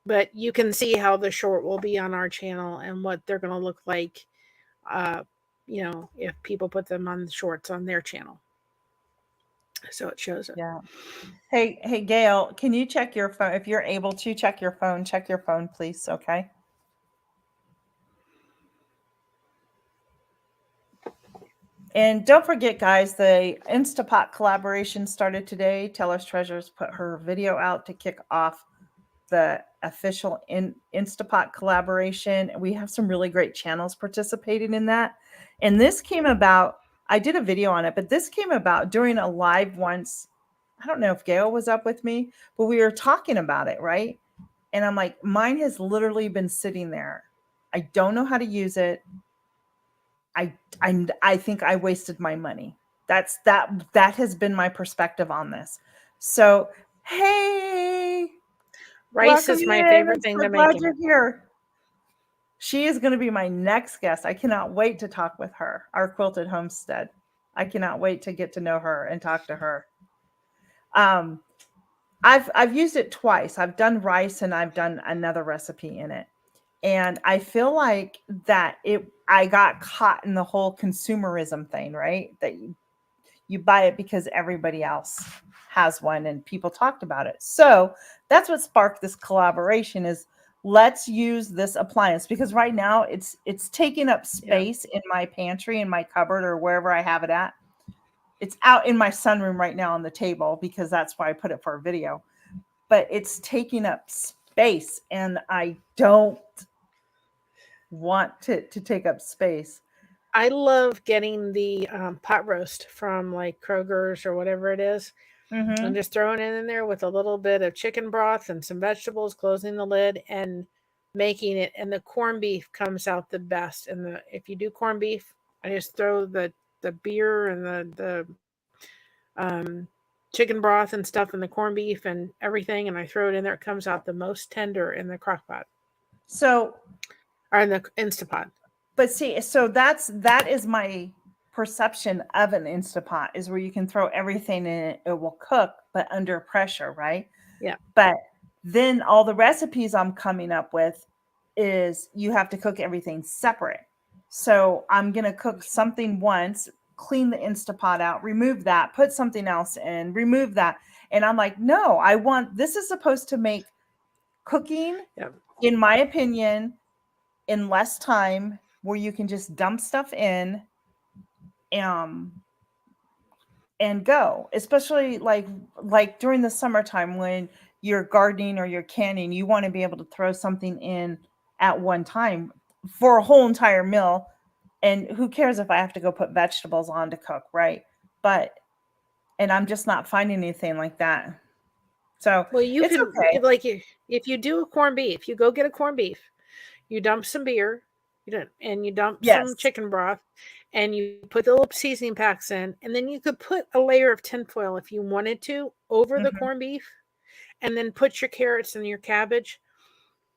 But you can see how the short will be on our channel and what they're going to look like, if people put them on the shorts on their channel. So it shows it. Yeah. Hey, Gail, can you check your phone? If you're able to check your phone, please. Okay. And don't forget, guys, the Instapot collaboration started today. Tell Us Treasures put her video out to kick off the official Instapot collaboration. We have some really great channels participating in that. And this came about, I did a video on it, but this came about during a live once. I don't know if Gail was up with me, but we were talking about it, right? And I'm like, mine has literally been sitting there. I don't know how to use it. I think I wasted my money. That has been my perspective on this. So, hey, Rice is my favorite thing to make. Glad you're here. She is going to be my next guest. I cannot wait to talk with her. Our quilted homestead. I cannot wait to get to know her and talk to her. I've used it twice. I've done rice and I've done another recipe in it. And I feel like that I got caught in the whole consumerism thing, right? That you buy it because everybody else has one and people talked about it. So that's what sparked this collaboration is let's use this appliance because right now it's taking up space in my pantry, in my cupboard or wherever I have it at. It's out in my sunroom right now on the table because that's why I put it for a video. But it's taking up space and I don't want to take up space. I love getting the pot roast from like Kroger's or whatever it is, and just throwing it in there with a little bit of chicken broth and some vegetables, closing the lid and making it, and the corned beef comes out the best. And if you do corned beef, I just throw the beer and the chicken broth and stuff and the corned beef and everything, and I throw it in there. It comes out the most tender in the crock pot So, or in the Instapot. but see, so that is my perception of an Instapot, is where you can throw everything in it, it will cook, but under pressure, right? Yeah. But then all the recipes I'm coming up with is you have to cook everything separate. So I'm going to cook something once, clean the Instapot out, remove that, put something else in, remove that. And I'm like, no, this is supposed to make cooking, Yeah. in my opinion, in less time, where you can just dump stuff in and go, especially like during the summertime when you're gardening or you're canning, you want to be able to throw something in at one time for a whole entire meal. And who cares if I have to go put vegetables on to cook, right? And I'm just not finding anything like that. So Well, you it's can, okay. like, if you do a corned beef, you go get a corned beef, you dump some beer, and you dump some Yes. chicken broth, and you put the little seasoning packs in, and then you could put a layer of tinfoil if you wanted to over the Mhm. corned beef, and then put your carrots and your cabbage.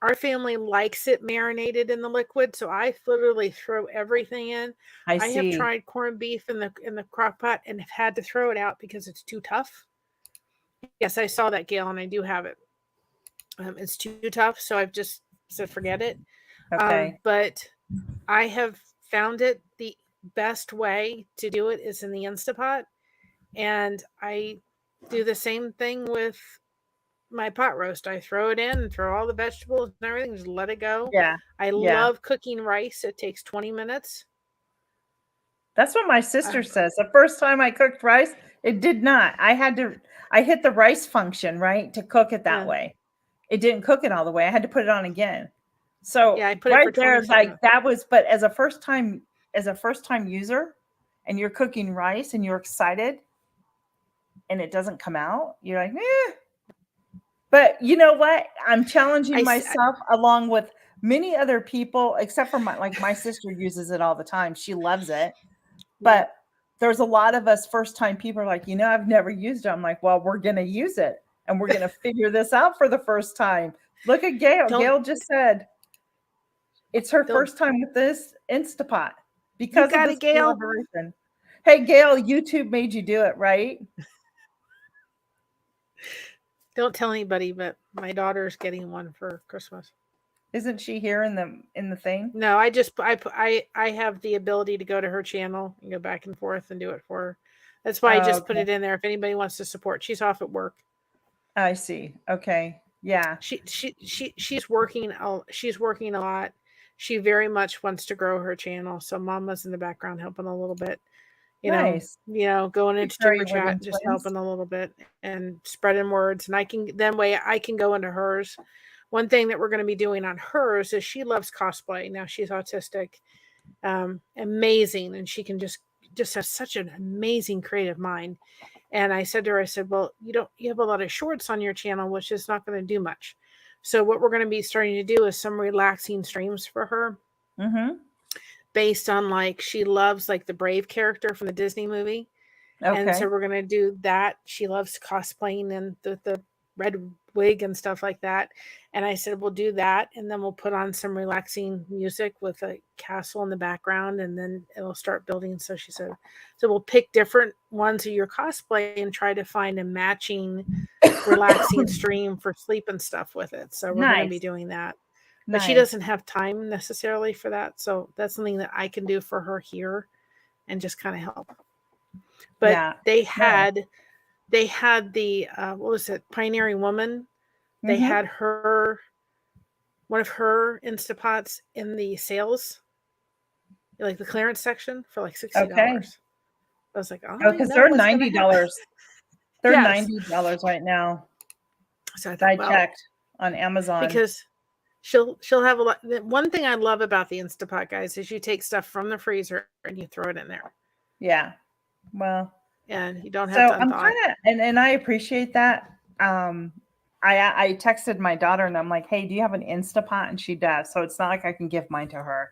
Our family likes it marinated in the liquid, so I literally throw everything in. I I have see. tried corned beef in the crock pot and have had to throw it out because it's too tough. Yes, I saw that, Gail, and I do have it. It's too tough, so I've just said forget it. Okay. But I have found it the best way to do it is in the Instapot, and I do the same thing with my pot roast. I throw it in and throw all the vegetables and everything, just let it go. Yeah. I Yeah. love cooking rice. It takes 20 minutes. That's what my sister says. The first time I cooked rice, it did not. I hit the rice function, right, to cook it that Yeah. way. It didn't cook it all the way. I had to put it on again. So Yeah, I put it right for there, 27 like minutes. that was, but as a first time user, and you're cooking rice and you're excited and it doesn't come out, you're like, eh. But you know what? I'm challenging myself along with many other people, except for my sister uses it all the time. She loves it. Yeah. But there's a lot of us first time people are like, I've never used it. I'm like, well, we're going to use it and we're going to figure this out for the first time. Look at Gail. Don't Gail just said it's her don't first time with this Instapot you because of got this it, Gail? collaboration. Hey, Gail, YouTube made you do it, right? Don't tell anybody, but my daughter's getting one for Christmas. Isn't she here in the thing? No, I have the ability to go to her channel and go back and forth and do it for her. That's why I just put Okay. it in there if anybody wants to support. She's off at work. I see. Okay. Yeah. She's working a lot. She very much wants to grow her channel. So Mama's in the background helping a little bit. Nice. Going Hey, into Prairie super chat Women and just Twins. helping a little bit and spreading words. And I can go into hers. One thing that we're going to be doing on hers is she loves cosplay. Now she's autistic, amazing. And she can just have such an amazing creative mind. And I said to her, I said, well, you have a lot of shorts on your channel, which is not going to do much. So what we're going to be starting to do is some relaxing streams for her. Mm-hmm. Based on she loves the Brave character from the Disney movie. Okay. And so we're going to do that. She loves cosplaying and the red wig and stuff like that. And I said, we'll do that. And then we'll put on some relaxing music with a castle in the background and then it'll start building. So she said, so we'll pick different ones of your cosplay and try to find a matching relaxing stream for sleep and stuff with it. So we're going to be doing that. But she doesn't have time necessarily for that. So that's something that I can do for her here and just kind of help. But yeah. they had the what was it, Pioneering Woman? They Mm-hmm. had one of her Instapots in the sales, the clearance section for $60. Okay. I was like, oh, because they're $90. They're Yes. $90 right now. So I checked on Amazon because she'll have a lot. One thing I love about the Instapot, guys, is you take stuff from the freezer and you throw it in there. Yeah. Well, and you don't have to I'm kind of, and I appreciate that. I texted my daughter and I'm like, hey, do you have an Instapot? And she does. So it's not like I can give mine to her.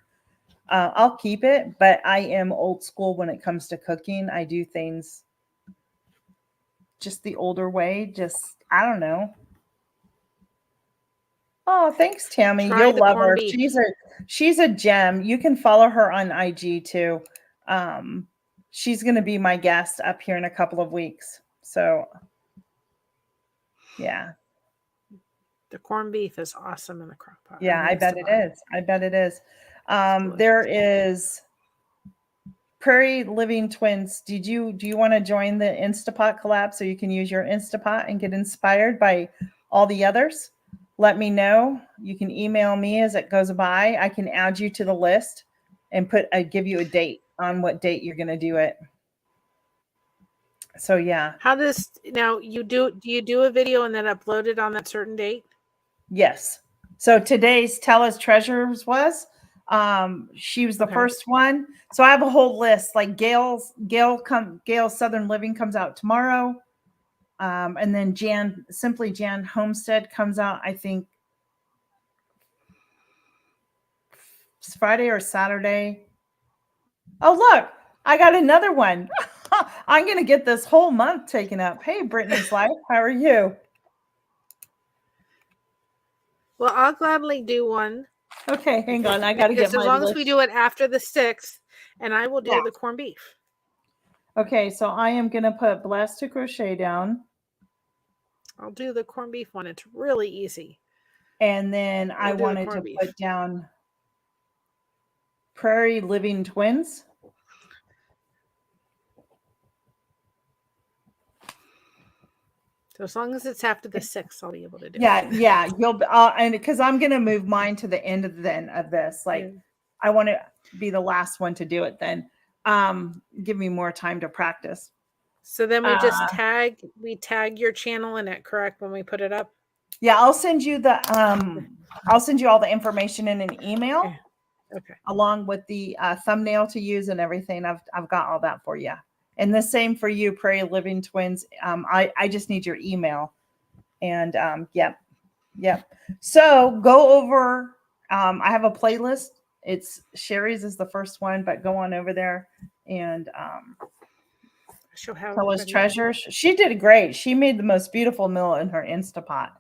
I'll keep it, but I am old school when it comes to cooking. I do things just the older way. Just, I don't know. Oh, thanks, Tammy. Try You'll the love corned her. beef. She's a gem. You can follow her on IG too. She's going to be my guest up here in a couple of weeks. So, yeah. The corned beef is awesome in the crock pot. Yeah, I bet it is. I bet it is. Delicious. There is Prairie Living Twins. Do you want to join the Instapot collab so you can use your Instapot and get inspired by all the others? Let me know. You can email me as it goes by. I can add you to the list and give you a date on what date you're going to do it. So yeah. How does now do you do a video and then upload it on that certain date? Yes. So today's Tell Us Treasures was she was the first one. So I have a whole list. Like Gail's Southern Living comes out tomorrow. And then Simply Jan Homestead comes out, I think it's Friday or Saturday. Oh, look, I got another one. I'm going to get this whole month taken up. Hey, Brittany's Life, how are you? Well, I'll gladly do one. Okay, hang on. I got to get my as long list. as we do it after the 6th, and I will do the corned beef. Okay, so I am going to put Blessed to Crochet down. I'll do the corned beef one. It's really easy. And then I wanted to put down Prairie Living Twins. So as long as it's after the 6th, I'll be able to do it. Yeah. You'll and because I'm going to move mine to the end of this. Like I want to be the last one to do it then. Give me more time to practice. So then we just tag your in it, correct, when we put it up? Yeah, I'll send you I'll send you all the information in an email. Okay. Along with the thumbnail to use and everything. I've got all that for you. And the same for you, Prairie Living Twins. I just need your email. And yep. So go over. I have a playlist. It's Sherry's is the first one, but go on over there and Tell Us Treasures. She did great. She made the most beautiful meal in her Instapot.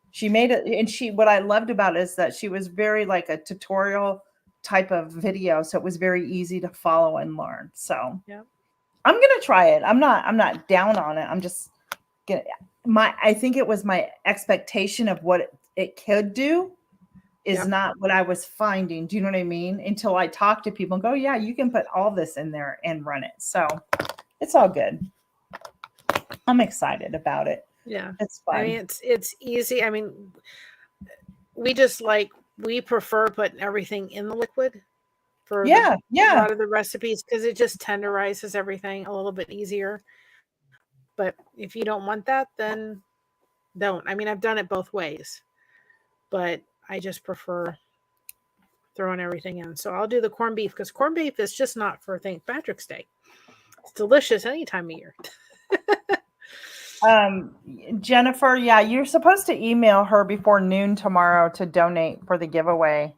She made it, and what I loved about it is that she was very like a tutorial type of video, so it was very easy to follow and learn. So I'm gonna try it. I'm not down on it. I'm just gonna I think it was my expectation of what it could do is not what I was finding. Do you know what I mean? Until I talk to people and go, yeah, you can put all this in there and run it. So it's all good. I'm excited about it. Yeah, it's fun. I mean, it's easy. I mean, we prefer putting everything in the liquid for a lot of the recipes because it just tenderizes everything a little bit easier. But if you don't want that, then don't. I mean, I've done it both ways, but I just prefer throwing everything in. So I'll do the corned beef because corned beef is just not for St. Patrick's Day. It's delicious any time of year. Jennifer, you're supposed to email her before noon tomorrow to donate for the giveaway.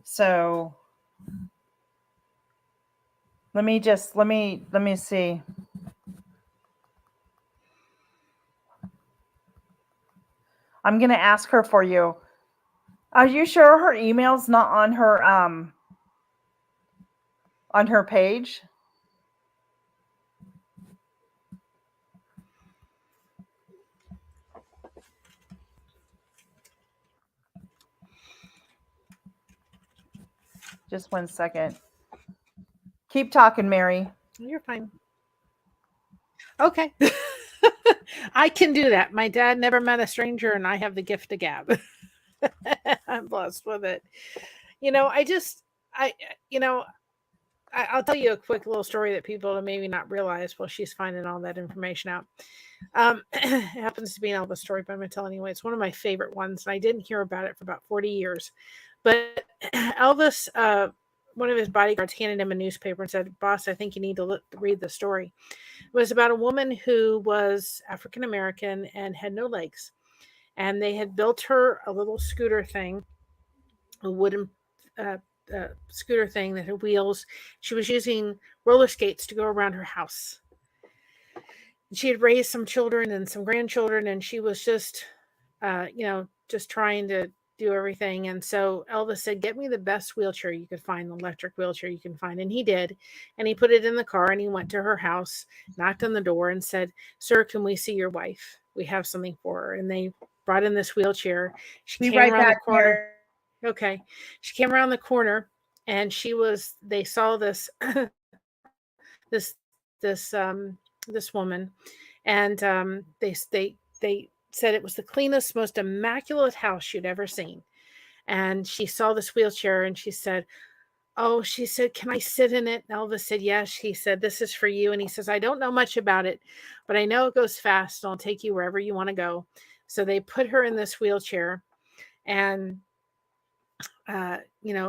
So let me see. I'm going to ask her for you. Are you sure her email's not on her page? Just 1 second. Keep talking, Mary. You're fine. Okay. I can do that. My dad never met a stranger, and I have the gift of gab. I'm blessed with it. I'll tell you a quick little story that people will maybe not realize while she's finding all that information out. It happens to be an Elvis story, but I'm going to tell anyway. It's one of my favorite ones. And I didn't hear about it for about 40 years. But Elvis one of his bodyguards handed him a newspaper and said, "Boss, I think you need to read the story." It was about a woman who was African American and had no legs. And they had built her a little scooter thing, a wooden uh, scooter thing that had wheels. She was using roller skates to go around her house. She had raised some children and some grandchildren, and she was just, just trying to do everything. And so Elvis said, "Get me the best wheelchair you could find, the electric wheelchair you can find." And he did. And he put it in the car and he went to her house, knocked on the door and said, "Sir, can we see your wife? We have something for her." And they brought in this wheelchair. She Be came right around the back, corner. Mary. Okay. She came around the corner and they saw this, this, this, this woman. And they said it was the cleanest, most immaculate house she'd ever seen. And she saw this wheelchair and she said, "Oh," she said, "can I sit in it?" And Elvis said, "Yes." He said, "This is for you." And he says, "I don't know much about it, but I know it goes fast and I'll take you wherever you want to go." So they put her in this wheelchair and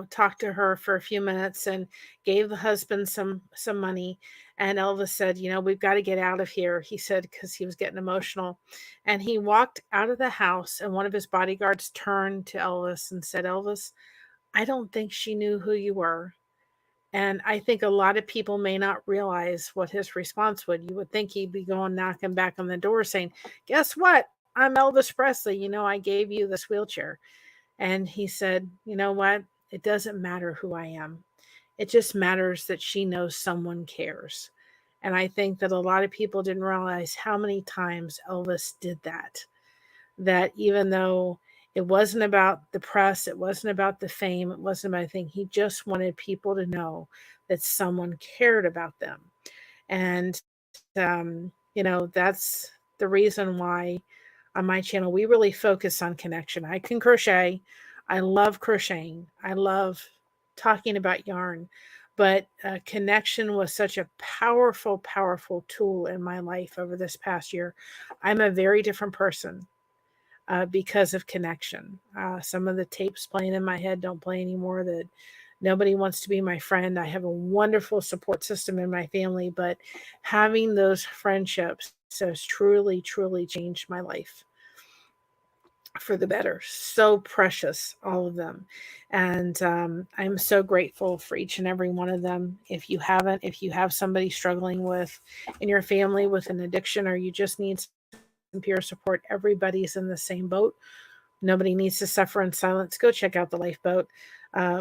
talked to her for a few minutes and gave the husband some money. And Elvis said, "We've got to get out of here," he said, because he was getting emotional. And he walked out of the house, and one of his bodyguards turned to Elvis and said, "Elvis, I don't think she knew who you were." And I think a lot of people may not realize what his response would. You would think he'd be going knocking back on the door saying, "Guess what? I'm Elvis Presley. I gave you this wheelchair." And he said, "You know what? It doesn't matter who I am. It just matters that she knows someone cares." And I think that a lot of people didn't realize how many times Elvis did that. That even though it wasn't about the press, it wasn't about the fame, it wasn't about anything, he just wanted people to know that someone cared about them. And, that's the reason why on my channel, we really focus on connection. I can crochet. I love crocheting. I love talking about yarn. But connection was such a powerful, powerful tool in my life over this past year. I'm a very different person because of connection. Some of the tapes playing in my head don't play anymore. That nobody wants to be my friend. I have a wonderful support system in my family, but having those friendships has truly, truly changed my life for the better. So precious, all of them. And I'm so grateful for each and every one of them. If you have somebody struggling with in your family with an addiction, or you just need some peer support, everybody's in the same boat. Nobody needs to suffer in silence. Go check out the lifeboat.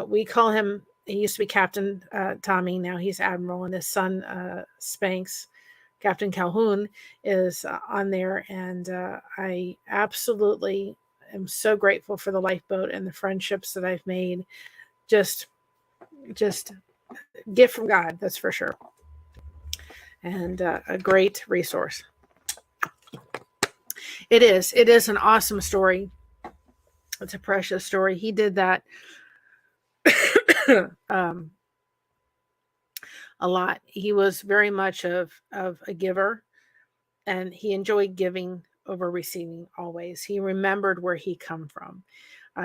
We call him, he used to be Captain Tommy. Now he's Admiral, and his son Spanx, Captain Calhoun, is on there. And I absolutely am so grateful for the lifeboat and the friendships that I've made. Just gift from God, that's for sure. And a great resource. It is an awesome story. It's a precious story. He did that a lot. He was very much of a giver, and he enjoyed giving over receiving always. He remembered where he come from.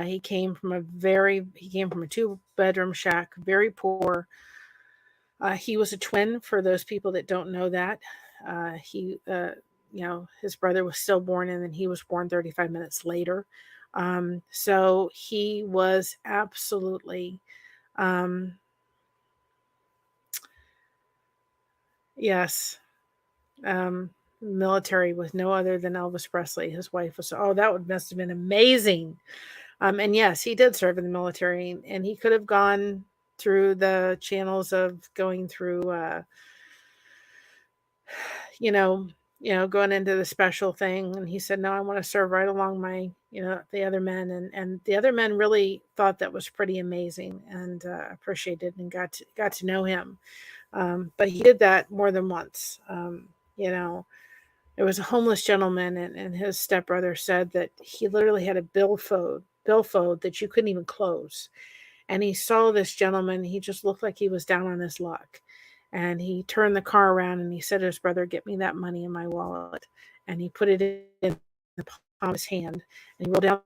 He came from a 2-bedroom shack, very poor. He was a twin, for those people that don't know that. His brother was stillborn, and then he was born 35 minutes later. So he was absolutely, yes, military with no other than Elvis Presley. His wife was, must have been amazing. And yes, he did serve in the military, and he could have gone through the channels of going through, going into the special thing. And he said, "No, I want to serve right along my, the other men." And the other men really thought that was pretty amazing, and appreciated, and got to know him. But he did that more than once. There was a homeless gentleman, and his stepbrother said that he literally had a billfold that you couldn't even close. And he saw this gentleman. He just looked like he was down on his luck. And he turned the car around and he said to his brother, "Get me that money in my wallet." And he put it in the palm of his hand, and he rolled down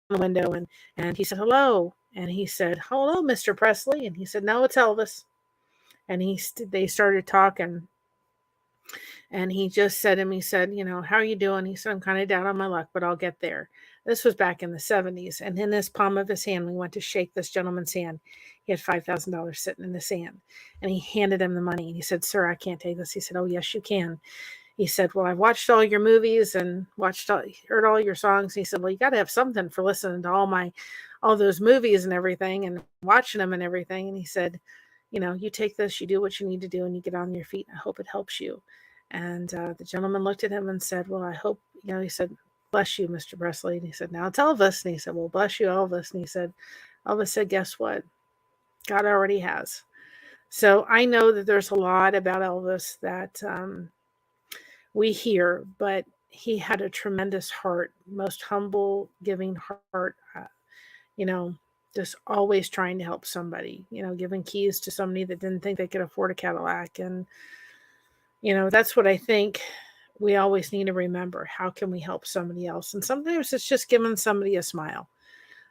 the window, and he said, "Hello, And he said, "Hello, Mr. Presley." And he said, "No, it's Elvis." And they started talking. And he just said to him, he said, "How are you doing?" He said, "I'm kind of down on my luck, but I'll get there." This was back in the 70s. And in this palm of his hand, we went to shake this gentleman's hand. He had $5,000 sitting in his hand. And he handed him the money. And he said, "Sir, I can't take this." He said, "Oh, yes, you can." He said, "Well, I've watched all your movies and heard all your songs." He said, "Well, you got to have something for listening to all those movies and everything and watching them and everything." And he said, "You take this, you do what you need to do, and you get on your feet. I hope it helps you." And the gentleman looked at him and said, "Well, I hope," he said, "Bless you, Mr. Presley." And he said, "Now it's Elvis." And he said, "Well, bless you, Elvis." And he said, Elvis said, "Guess what? God already has." So I know that there's a lot about Elvis that we hear, but he had a tremendous heart, most humble, giving heart, you know, just always trying to help somebody, giving keys to somebody that didn't think they could afford a Cadillac. And, that's what I think we always need to remember. How can we help somebody else? And sometimes it's just giving somebody a smile.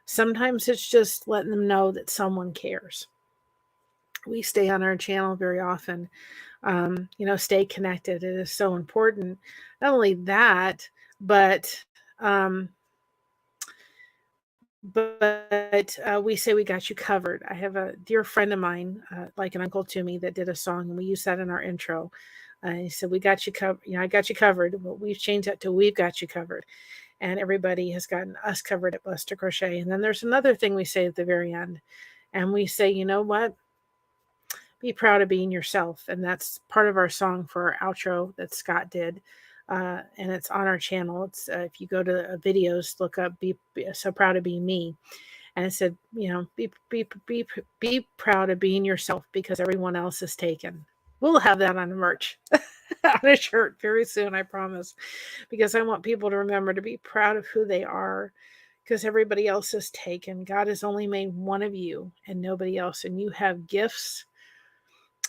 Sometimes it's just letting them know that someone cares. We stay on our channel very often. Stay connected. It is so important. Not only that, but um, we say we got you covered. I have a dear friend of mine, like an uncle to me, that did a song, and we use that in our intro. He said, "We got you covered." I got you covered. Well, we've changed that to "We've got you covered," and everybody has gotten us covered at Blessed to Crochet. And then there's another thing we say at the very end, and we say, "You know what? Be proud of being yourself." And that's part of our song for our outro that Scott did. And it's on our channel. It's if you go to videos, look up be "So Proud of Being Me." And it said, be proud of being yourself because everyone else is taken. We'll have that on the merch, on a shirt very soon, I promise. Because I want people to remember to be proud of who they are because everybody else is taken. God has only made one of you and nobody else. And you have gifts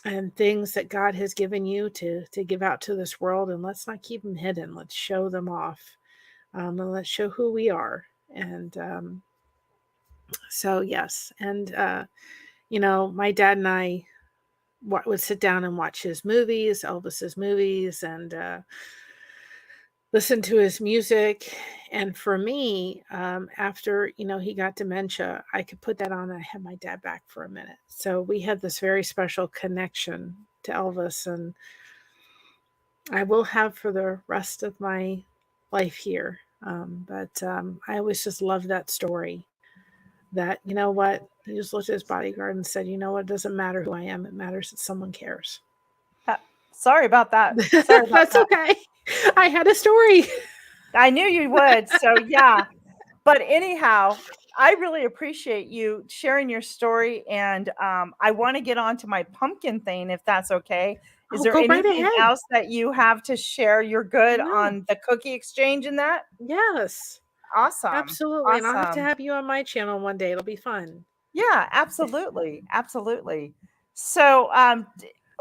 and things that God has given you to give out to this world. And let's not keep them hidden. Let's show them off. And let's show who we are. And so, yes. And, my dad and I would sit down and watch his movies, Elvis's movies, and listen to his music. And for me, after, he got dementia, I could put that on and I had my dad back for a minute. So we had this very special connection to Elvis, and I will have for the rest of my life here. But I always just loved that story that, you know what, he just looked at his bodyguard and said, "You know what, it doesn't matter who I am. It matters that someone cares." Sorry about that. Sorry about That's that. okay. I had a story. I knew you would. So yeah. But anyhow, I really appreciate you sharing your story, and I want to get on to my pumpkin thing if that's okay. Is Oh, there go right anything ahead. else that you have to share? You're good No. on the cookie exchange and that? Yes. Awesome. Absolutely. And I'll have to Awesome. have you on my channel one day. It'll be fun. Yeah, absolutely. Absolutely. So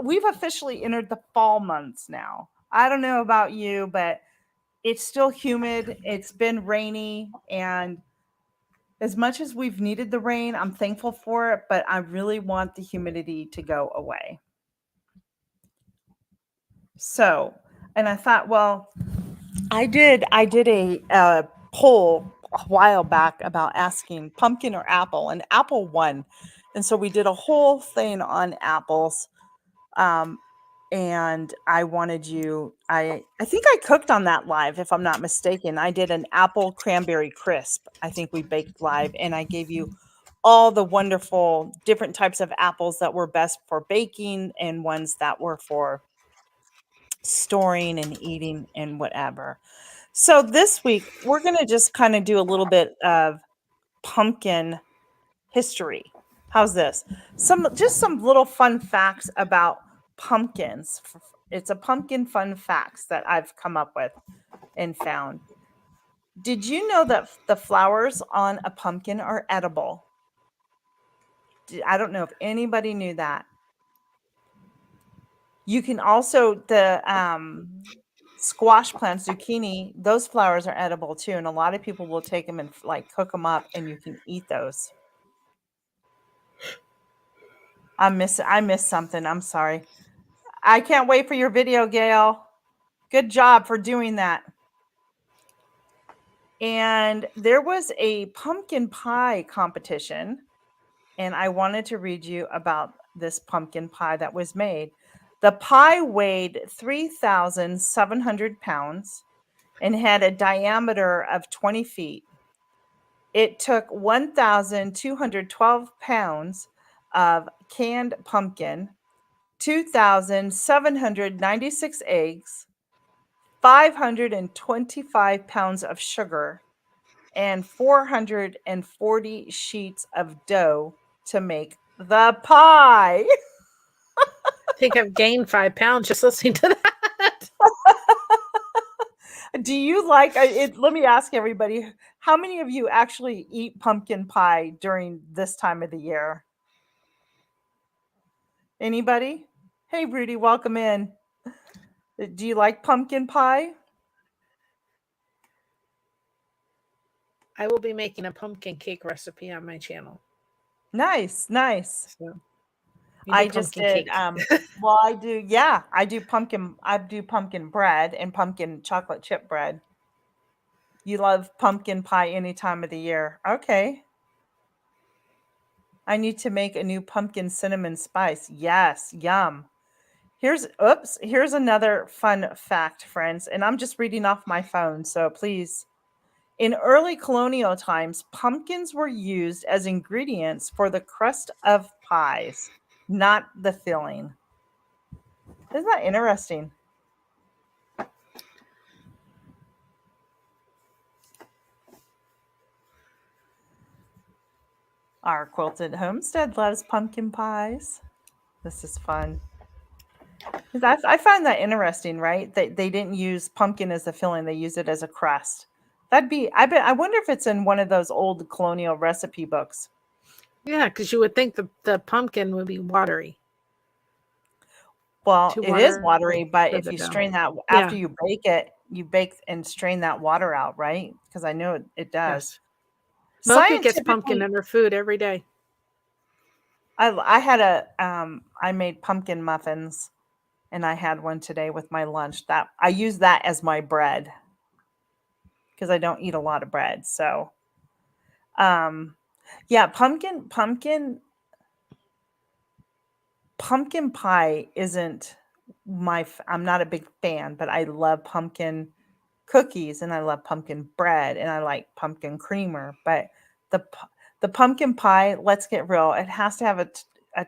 we've officially entered the fall months now. I don't know about you, but it's still humid. It's been rainy, and as much as we've needed the rain, I'm thankful for it, but I really want the humidity to go away. So, and I thought, well, I did a poll a while back about asking pumpkin or apple, and apple won. And so we did a whole thing on apples. Um, and I wanted you I think I cooked on that live if I'm not mistaken. I did an apple cranberry crisp. I think we baked live, and I gave you all the wonderful different types of apples that were best for baking and ones that were for storing and eating and whatever. So this week we're going to just kind of do a little bit of pumpkin history. How's this? Some little fun facts about pumpkins. It's a pumpkin fun facts that I've come up with and found. Did you know that the flowers on a pumpkin are edible? I don't know if anybody knew that. You can also the squash plants, zucchini, those flowers are edible too, and a lot of people will take them and like cook them up, and you can eat those. I missed something. I'm sorry. I can't wait for your video, Gail. Good job for doing that. And there was a pumpkin pie competition, and I wanted to read you about this pumpkin pie that was made. The pie weighed 3,700 pounds and had a diameter of 20 feet. It took 1,212 pounds of canned pumpkin, 2,796 eggs, 525 pounds of sugar, and 440 sheets of dough to make the pie. I think I've gained 5 pounds just listening to that. Do you like it? Let me ask everybody, how many of you actually eat pumpkin pie during this time of the year? Anybody? Hey, Rudy, welcome in. Do you like pumpkin pie? I will be making a pumpkin cake recipe on my channel. Nice, nice. So I just did well, I do pumpkin bread and pumpkin chocolate chip bread. You love pumpkin pie any time of the year. Okay. I need to make a new pumpkin cinnamon spice. Yes, yum. Here's another fun fact, friends, and I'm just reading off my phone, so please. In early colonial times, pumpkins were used as ingredients for the crust of pies, not the filling. Isn't that interesting? Our quilted homestead loves pumpkin pies. This is fun. I find that interesting, right? They didn't use pumpkin as a filling; they use it as a crust. I wonder if it's in one of those old colonial recipe books. Yeah, because you would think the pumpkin would be watery. Well, it is watery, but if you strain that after Yeah. you bake it, you bake and strain that water out, right? Because I know it does. Yes. Milky gets pumpkin in her food every day. I made pumpkin muffins, and I had one today with my lunch. That I use that as my bread because I don't eat a lot of bread. So, yeah, pumpkin pie isn't I'm not a big fan, but I love pumpkin cookies and I love pumpkin bread and I like pumpkin creamer. But the pumpkin pie, let's get real, it has to have a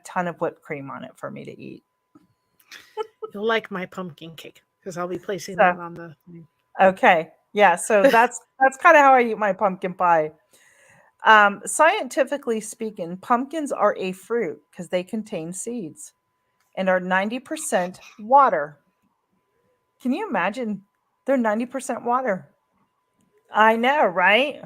ton of whipped cream on it for me to eat. You'll like my pumpkin cake because I'll be placing that on the thing. Okay. Yeah. So that's kind of how I eat my pumpkin pie. Scientifically speaking, pumpkins are a fruit because they contain seeds and are 90% water. Can you imagine? They're 90% water. I know, right?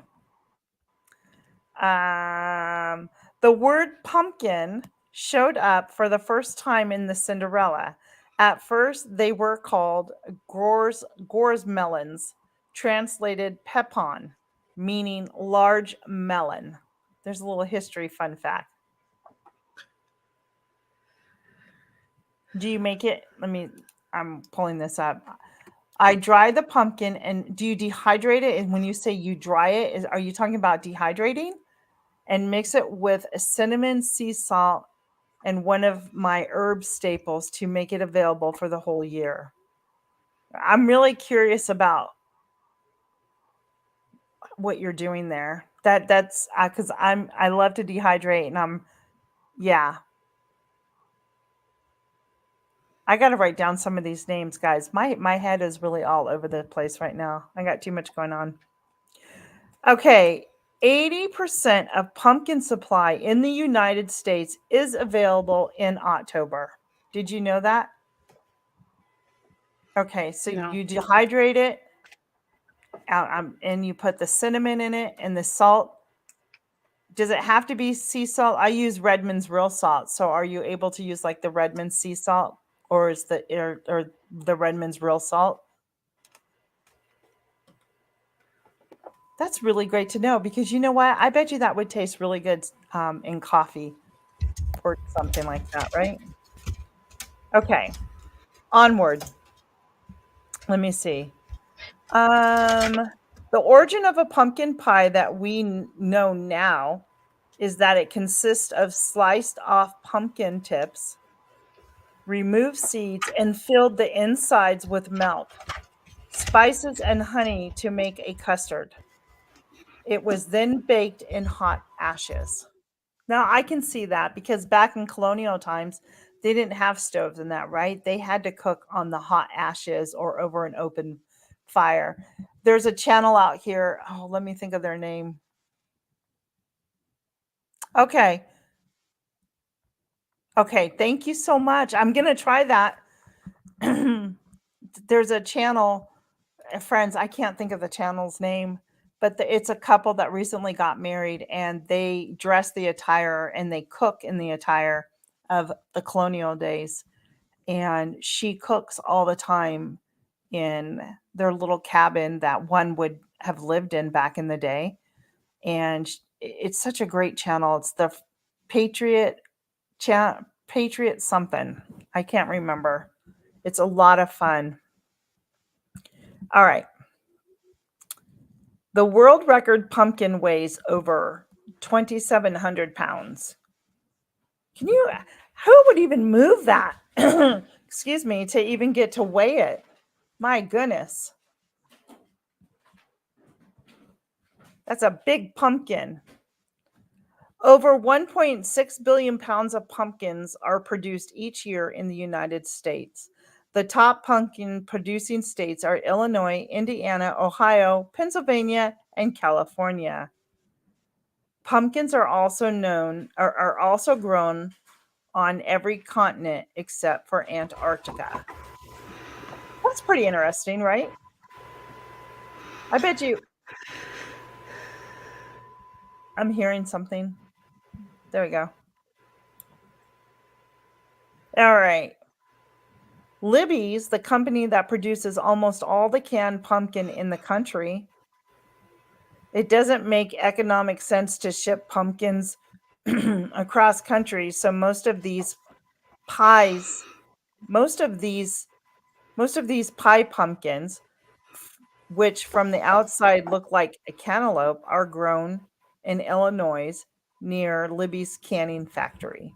The word pumpkin showed up for the first time in the Cinderella. At first, they were called gourds melons, translated pepon, meaning large melon. There's a little history fun fact. Do you make it? I'm pulling this up. I dry the pumpkin, and do you dehydrate it? And when you say you dry it, are you talking about dehydrating? And mix it with cinnamon, sea salt, and one of my herb staples to make it available for the whole year. I'm really curious about what you're doing there. That's because I love to dehydrate, and yeah. I got to write down some of these names, guys. My head is really all over the place right now. I got too much going on. Okay, 80% of pumpkin supply in the United States is available in October. Did you know that? Okay, so you dehydrate it, and you put the cinnamon in it and the salt. Does it have to be sea salt? I use Redmond's real salt. So are you able to use like the Redmond's sea salt, or is the Redmond's real salt? That's really great to know because you know what? I bet you that would taste really good in coffee. or something like that, right? Okay, onward. Let me see. The origin of a pumpkin pie that we know now is that it consists of sliced off pumpkin tips, removed seeds, and filled the insides with milk, spices, and honey to make a custard. It was then baked in hot ashes. Now I can see that because back in colonial times, they didn't have stoves and that, right? They had to cook on the hot ashes or over an open fire. There's a channel out here. Oh, let me think of their name. Okay. Okay. Thank you so much. I'm going to try that. There's a channel, friends. I can't think of the channel's name, but it's a couple that recently got married and they dress the attire and they cook in the attire of the colonial days. And she cooks all the time in their little cabin that one would have lived in back in the day. And it's such a great channel. It's the Patriot Patriot something. I can't remember. It's a lot of fun. All right. The world record pumpkin weighs over 2,700 pounds. Can you, who would even move that? Excuse me, to even get to weigh it? My goodness. That's a big pumpkin. Over 1.6 billion pounds of pumpkins are produced each year in the United States. The top pumpkin producing states are Illinois, Indiana, Ohio, Pennsylvania, and California. Pumpkins are also grown on every continent except for Antarctica. That's pretty interesting, right? I bet you I'm hearing something. There we go. All right. Libby's, the company that produces almost all the canned pumpkin in the country. It doesn't make economic sense to ship pumpkins across country, so most of these pie pumpkins, which from the outside look like a cantaloupe, are grown in Illinois near Libby's canning factory.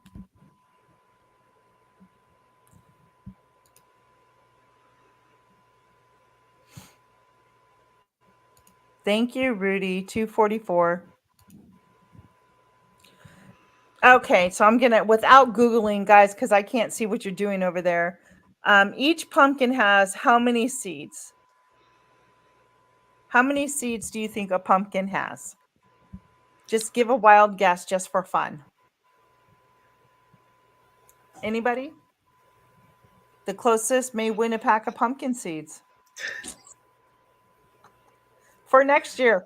Thank you, Rudy. 244. Okay, so I'm gonna, without Googling, guys, because I can't see what you're doing over there. Each pumpkin has how many seeds? How many seeds do you think a pumpkin has? Just give a wild guess just for fun. Anybody? The closest may win a pack of pumpkin seeds for next year.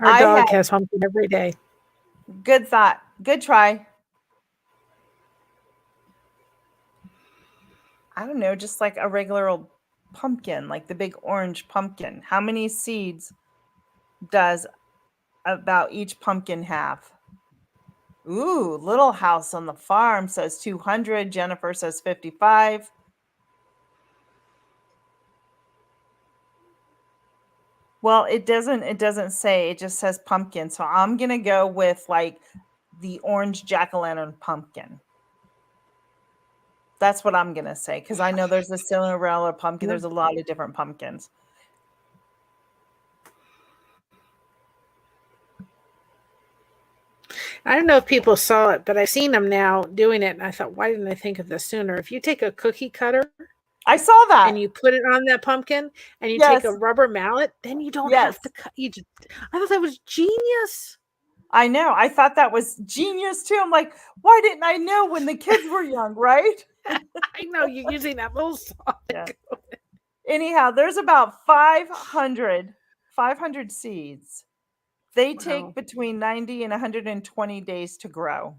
Our dog has pumpkin every day. Good thought. Good try. I don't know, just like a regular old pumpkin, like the big orange pumpkin. How many seeds does about each pumpkin have? Ooh, Little House on the Farm says 200. Jennifer says 55. Well, it doesn't say, it just says pumpkin. So I'm going to go with like the orange jack-o'-lantern pumpkin. That's what I'm going to say because I know there's a Cinderella pumpkin. There's a lot of different pumpkins. I don't know if people saw it, but I've seen them now doing it. And I thought, why didn't I think of this sooner? If you take a cookie cutter, I saw that, and you put it on that pumpkin, and you take a rubber mallet, then you don't have to cut. I thought that was genius. I know. I thought that was genius too. I'm like, why didn't I know when the kids were young, right? I know you're using that little saw. Yeah. Anyhow, there's about 500 seeds. They take between 90 and 120 days to grow.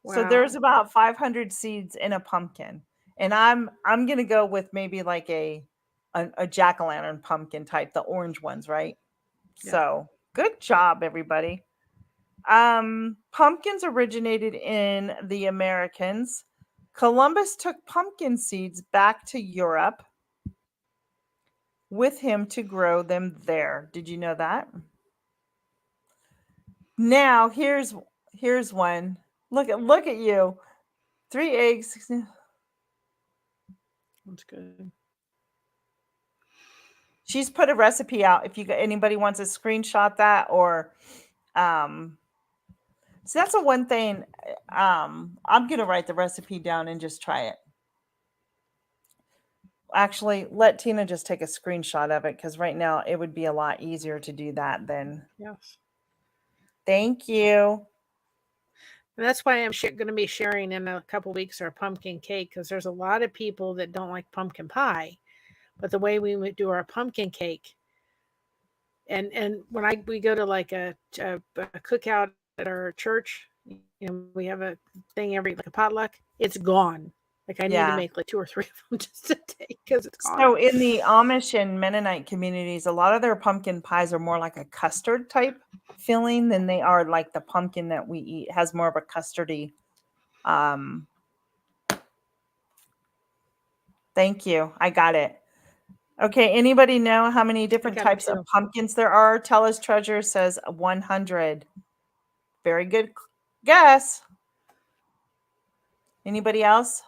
Wow. So there's about 500 seeds in a pumpkin. And I'm going to go with maybe like a jack-o'-lantern pumpkin type, the orange ones, right? Yeah. So good job, everybody. Pumpkins originated in the Americas. Columbus took pumpkin seeds back to Europe with him to grow them there. Did you know that? Now here's one. Look at you. 3 eggs. That's good. She's put a recipe out if anybody wants to screenshot that, or so that's the one thing. I'm gonna write the recipe down and just try it. Actually, let Tina just take a screenshot of it, because right now it would be a lot easier to do that than. Yes. Thank you. And that's why I'm going to be sharing in a couple weeks our pumpkin cake, because there's a lot of people that don't like pumpkin pie, but the way we would do our pumpkin cake, and when we go to like a cookout at our church, we have a thing like a potluck, it's gone. Like I need to make like 2 or 3 of them just to take, because it's gone. So in the Amish and Mennonite communities, a lot of their pumpkin pies are more like a custard type filling than they are like the pumpkin that we eat. It has more of a custardy. Thank you. I got it. Okay. Anybody know how many different types of pumpkins there are? Tell Us Treasure says 100. Very good guess. Anybody else?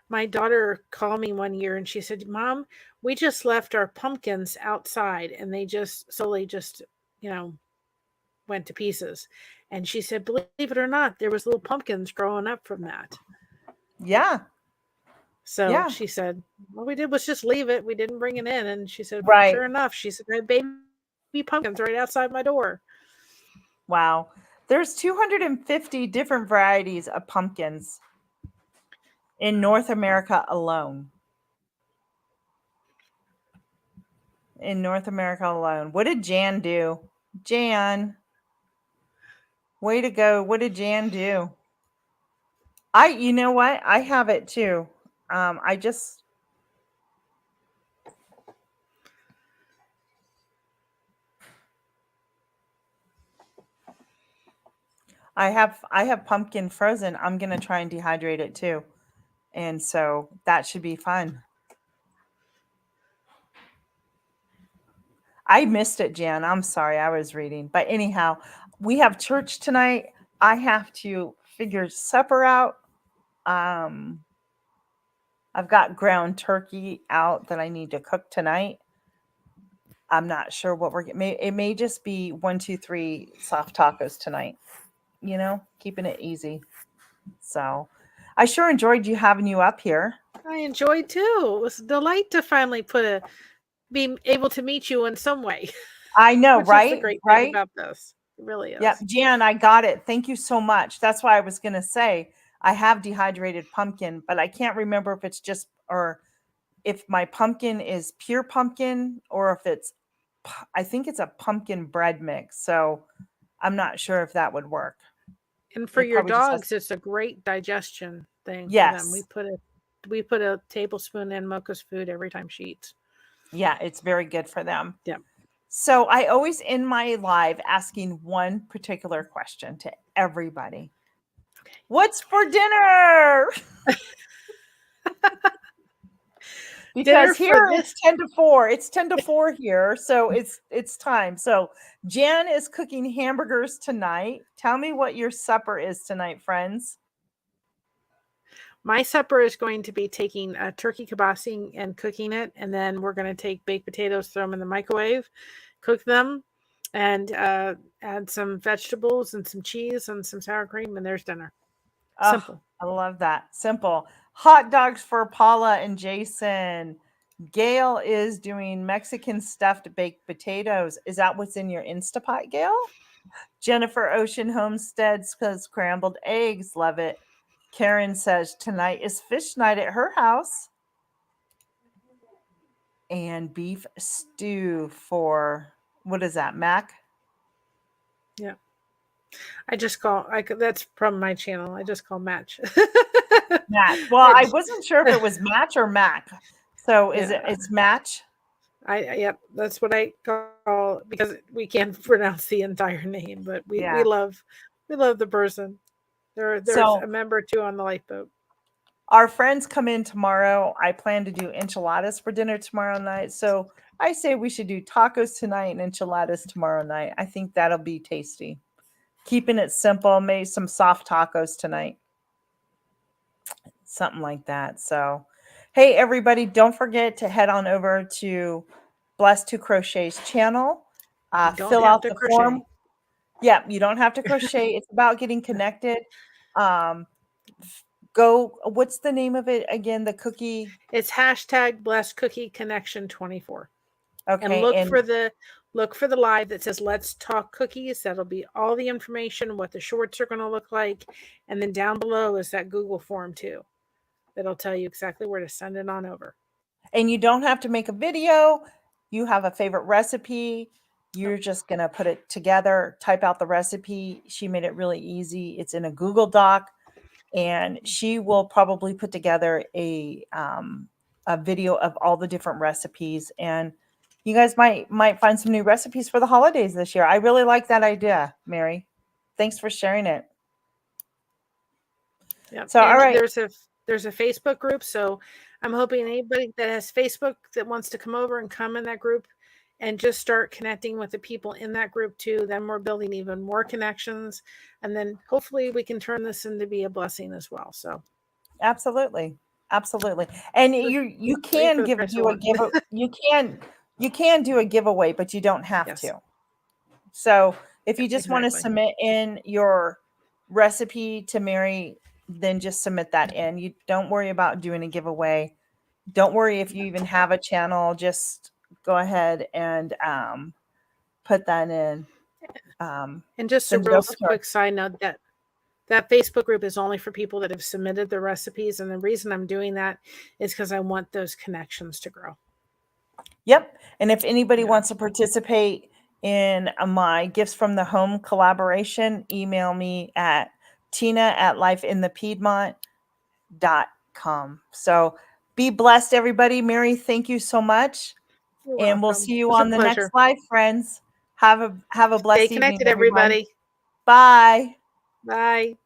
My daughter called me one year and she said, "Mom, we just left our pumpkins outside and they just slowly went to pieces." And she said, "Believe it or not, there was little pumpkins growing up from that." Yeah. So she said, "All we did was just leave it. We didn't bring it in." And she said, right. Sure enough, she said, "I had baby pumpkins right outside my door." Wow. There's 250 different varieties of pumpkins in North America alone. In North America alone. What did Jan do? Jan, way to go. What did Jan do? You know what? I have it too. I have pumpkin frozen. I'm going to try and dehydrate it too. And so that should be fun. I missed it, Jan. I'm sorry. I was reading. But anyhow, we have church tonight. I have to figure supper out. I've got ground turkey out that I need to cook tonight. I'm not sure what it may just be 1, 2, 3 soft tacos tonight, keeping it easy. So I sure enjoyed having you up here. I enjoyed too. It was a delight to finally be able to meet you in some way. I know, Which right? is the great right? thing about this. It really is. Yeah, Jan, I got it. Thank you so much. That's why I was going to say I have dehydrated pumpkin, but I can't remember if it's just, or if my pumpkin is pure pumpkin, or if I think it's a pumpkin bread mix. So I'm not sure if that would work. And for your dogs, it's a great digestion thing for them. We put a tablespoon in Mocha's food every time she eats. Yeah, it's very good for them. Yeah. So I always end my live asking one particular question to everybody. Okay. What's for dinner? Because here it's 10 to 4. It's 10 to 4 here. So it's time. So Jan is cooking hamburgers tonight. Tell me what your supper is tonight, friends. My supper is going to be taking a turkey kielbasa and cooking it. And then we're going to take baked potatoes, throw them in the microwave, cook them, and add some vegetables and some cheese and some sour cream. And there's dinner. Simple. I love that. Simple. Hot dogs for Paula and Jason. Gail is doing Mexican stuffed baked potatoes. Is that what's in your Instapot, Gail? Jennifer Ocean Homestead says scrambled eggs. Love it. Karen says tonight is fish night at her house. And beef stew for, what is that, Mac? Yeah. That's from my channel. I just call Match. Match. Well, I wasn't sure if it was Match or Mac. So it's Match? Yep, that's what I call, because we can't pronounce the entire name, but we Yeah. love the person. There's So a member too on the lifeboat. our friends come in tomorrow. I plan to do enchiladas for dinner tomorrow night. So I say we should do tacos tonight and enchiladas tomorrow night. I think that'll be tasty. Keeping it simple, maybe some soft tacos tonight. Something like that. So, hey, everybody, don't forget to head on over to Blessed to Crochet's channel. You don't Fill have out to the crochet. form. Yeah, you don't have to crochet. It's about getting connected. Go, what's the name of it again? The cookie. It's hashtag Blessed Cookie Connection 24. And Okay. look for the live that says Let's Talk Cookies. That'll be all the information, what the shorts are going to look like. And then down below is that Google form too. That'll tell you exactly where to send it on over. And you don't have to make a video. You have a favorite recipe. You're just going to put it together, type out the recipe. She made it really easy. It's in a Google Doc, and she will probably put together a video of all the different recipes. And you guys might find some new recipes for the holidays this year. I really like that idea, Mary. Thanks for sharing it. Yep. So, and all right. There's a Facebook group, so I'm hoping anybody that has Facebook that wants to come over and come in that group and just start connecting with the people in that group too. Then we're building even more connections, and then hopefully we can turn this into be a blessing as well. So Absolutely. And you can do a you can do a giveaway, but you don't have to. So if you just want to submit in your recipe to Mary, then just submit that in. You don't worry about doing a giveaway. Don't worry if you even have a channel. Just go ahead and put that in. And just a real quick side note, that Facebook group is only for people that have submitted their recipes. And the reason I'm doing that is because I want those connections to grow. Yep. And if anybody wants to participate in my Gifts from the Home collaboration, email me at tina@lifeinthepiedmont.com. So be blessed, everybody. Mary, thank you so much. You're and welcome. We'll see you on the next live, friends. Have a blessed Stay connected, evening, everyone. everybody. Bye. Bye.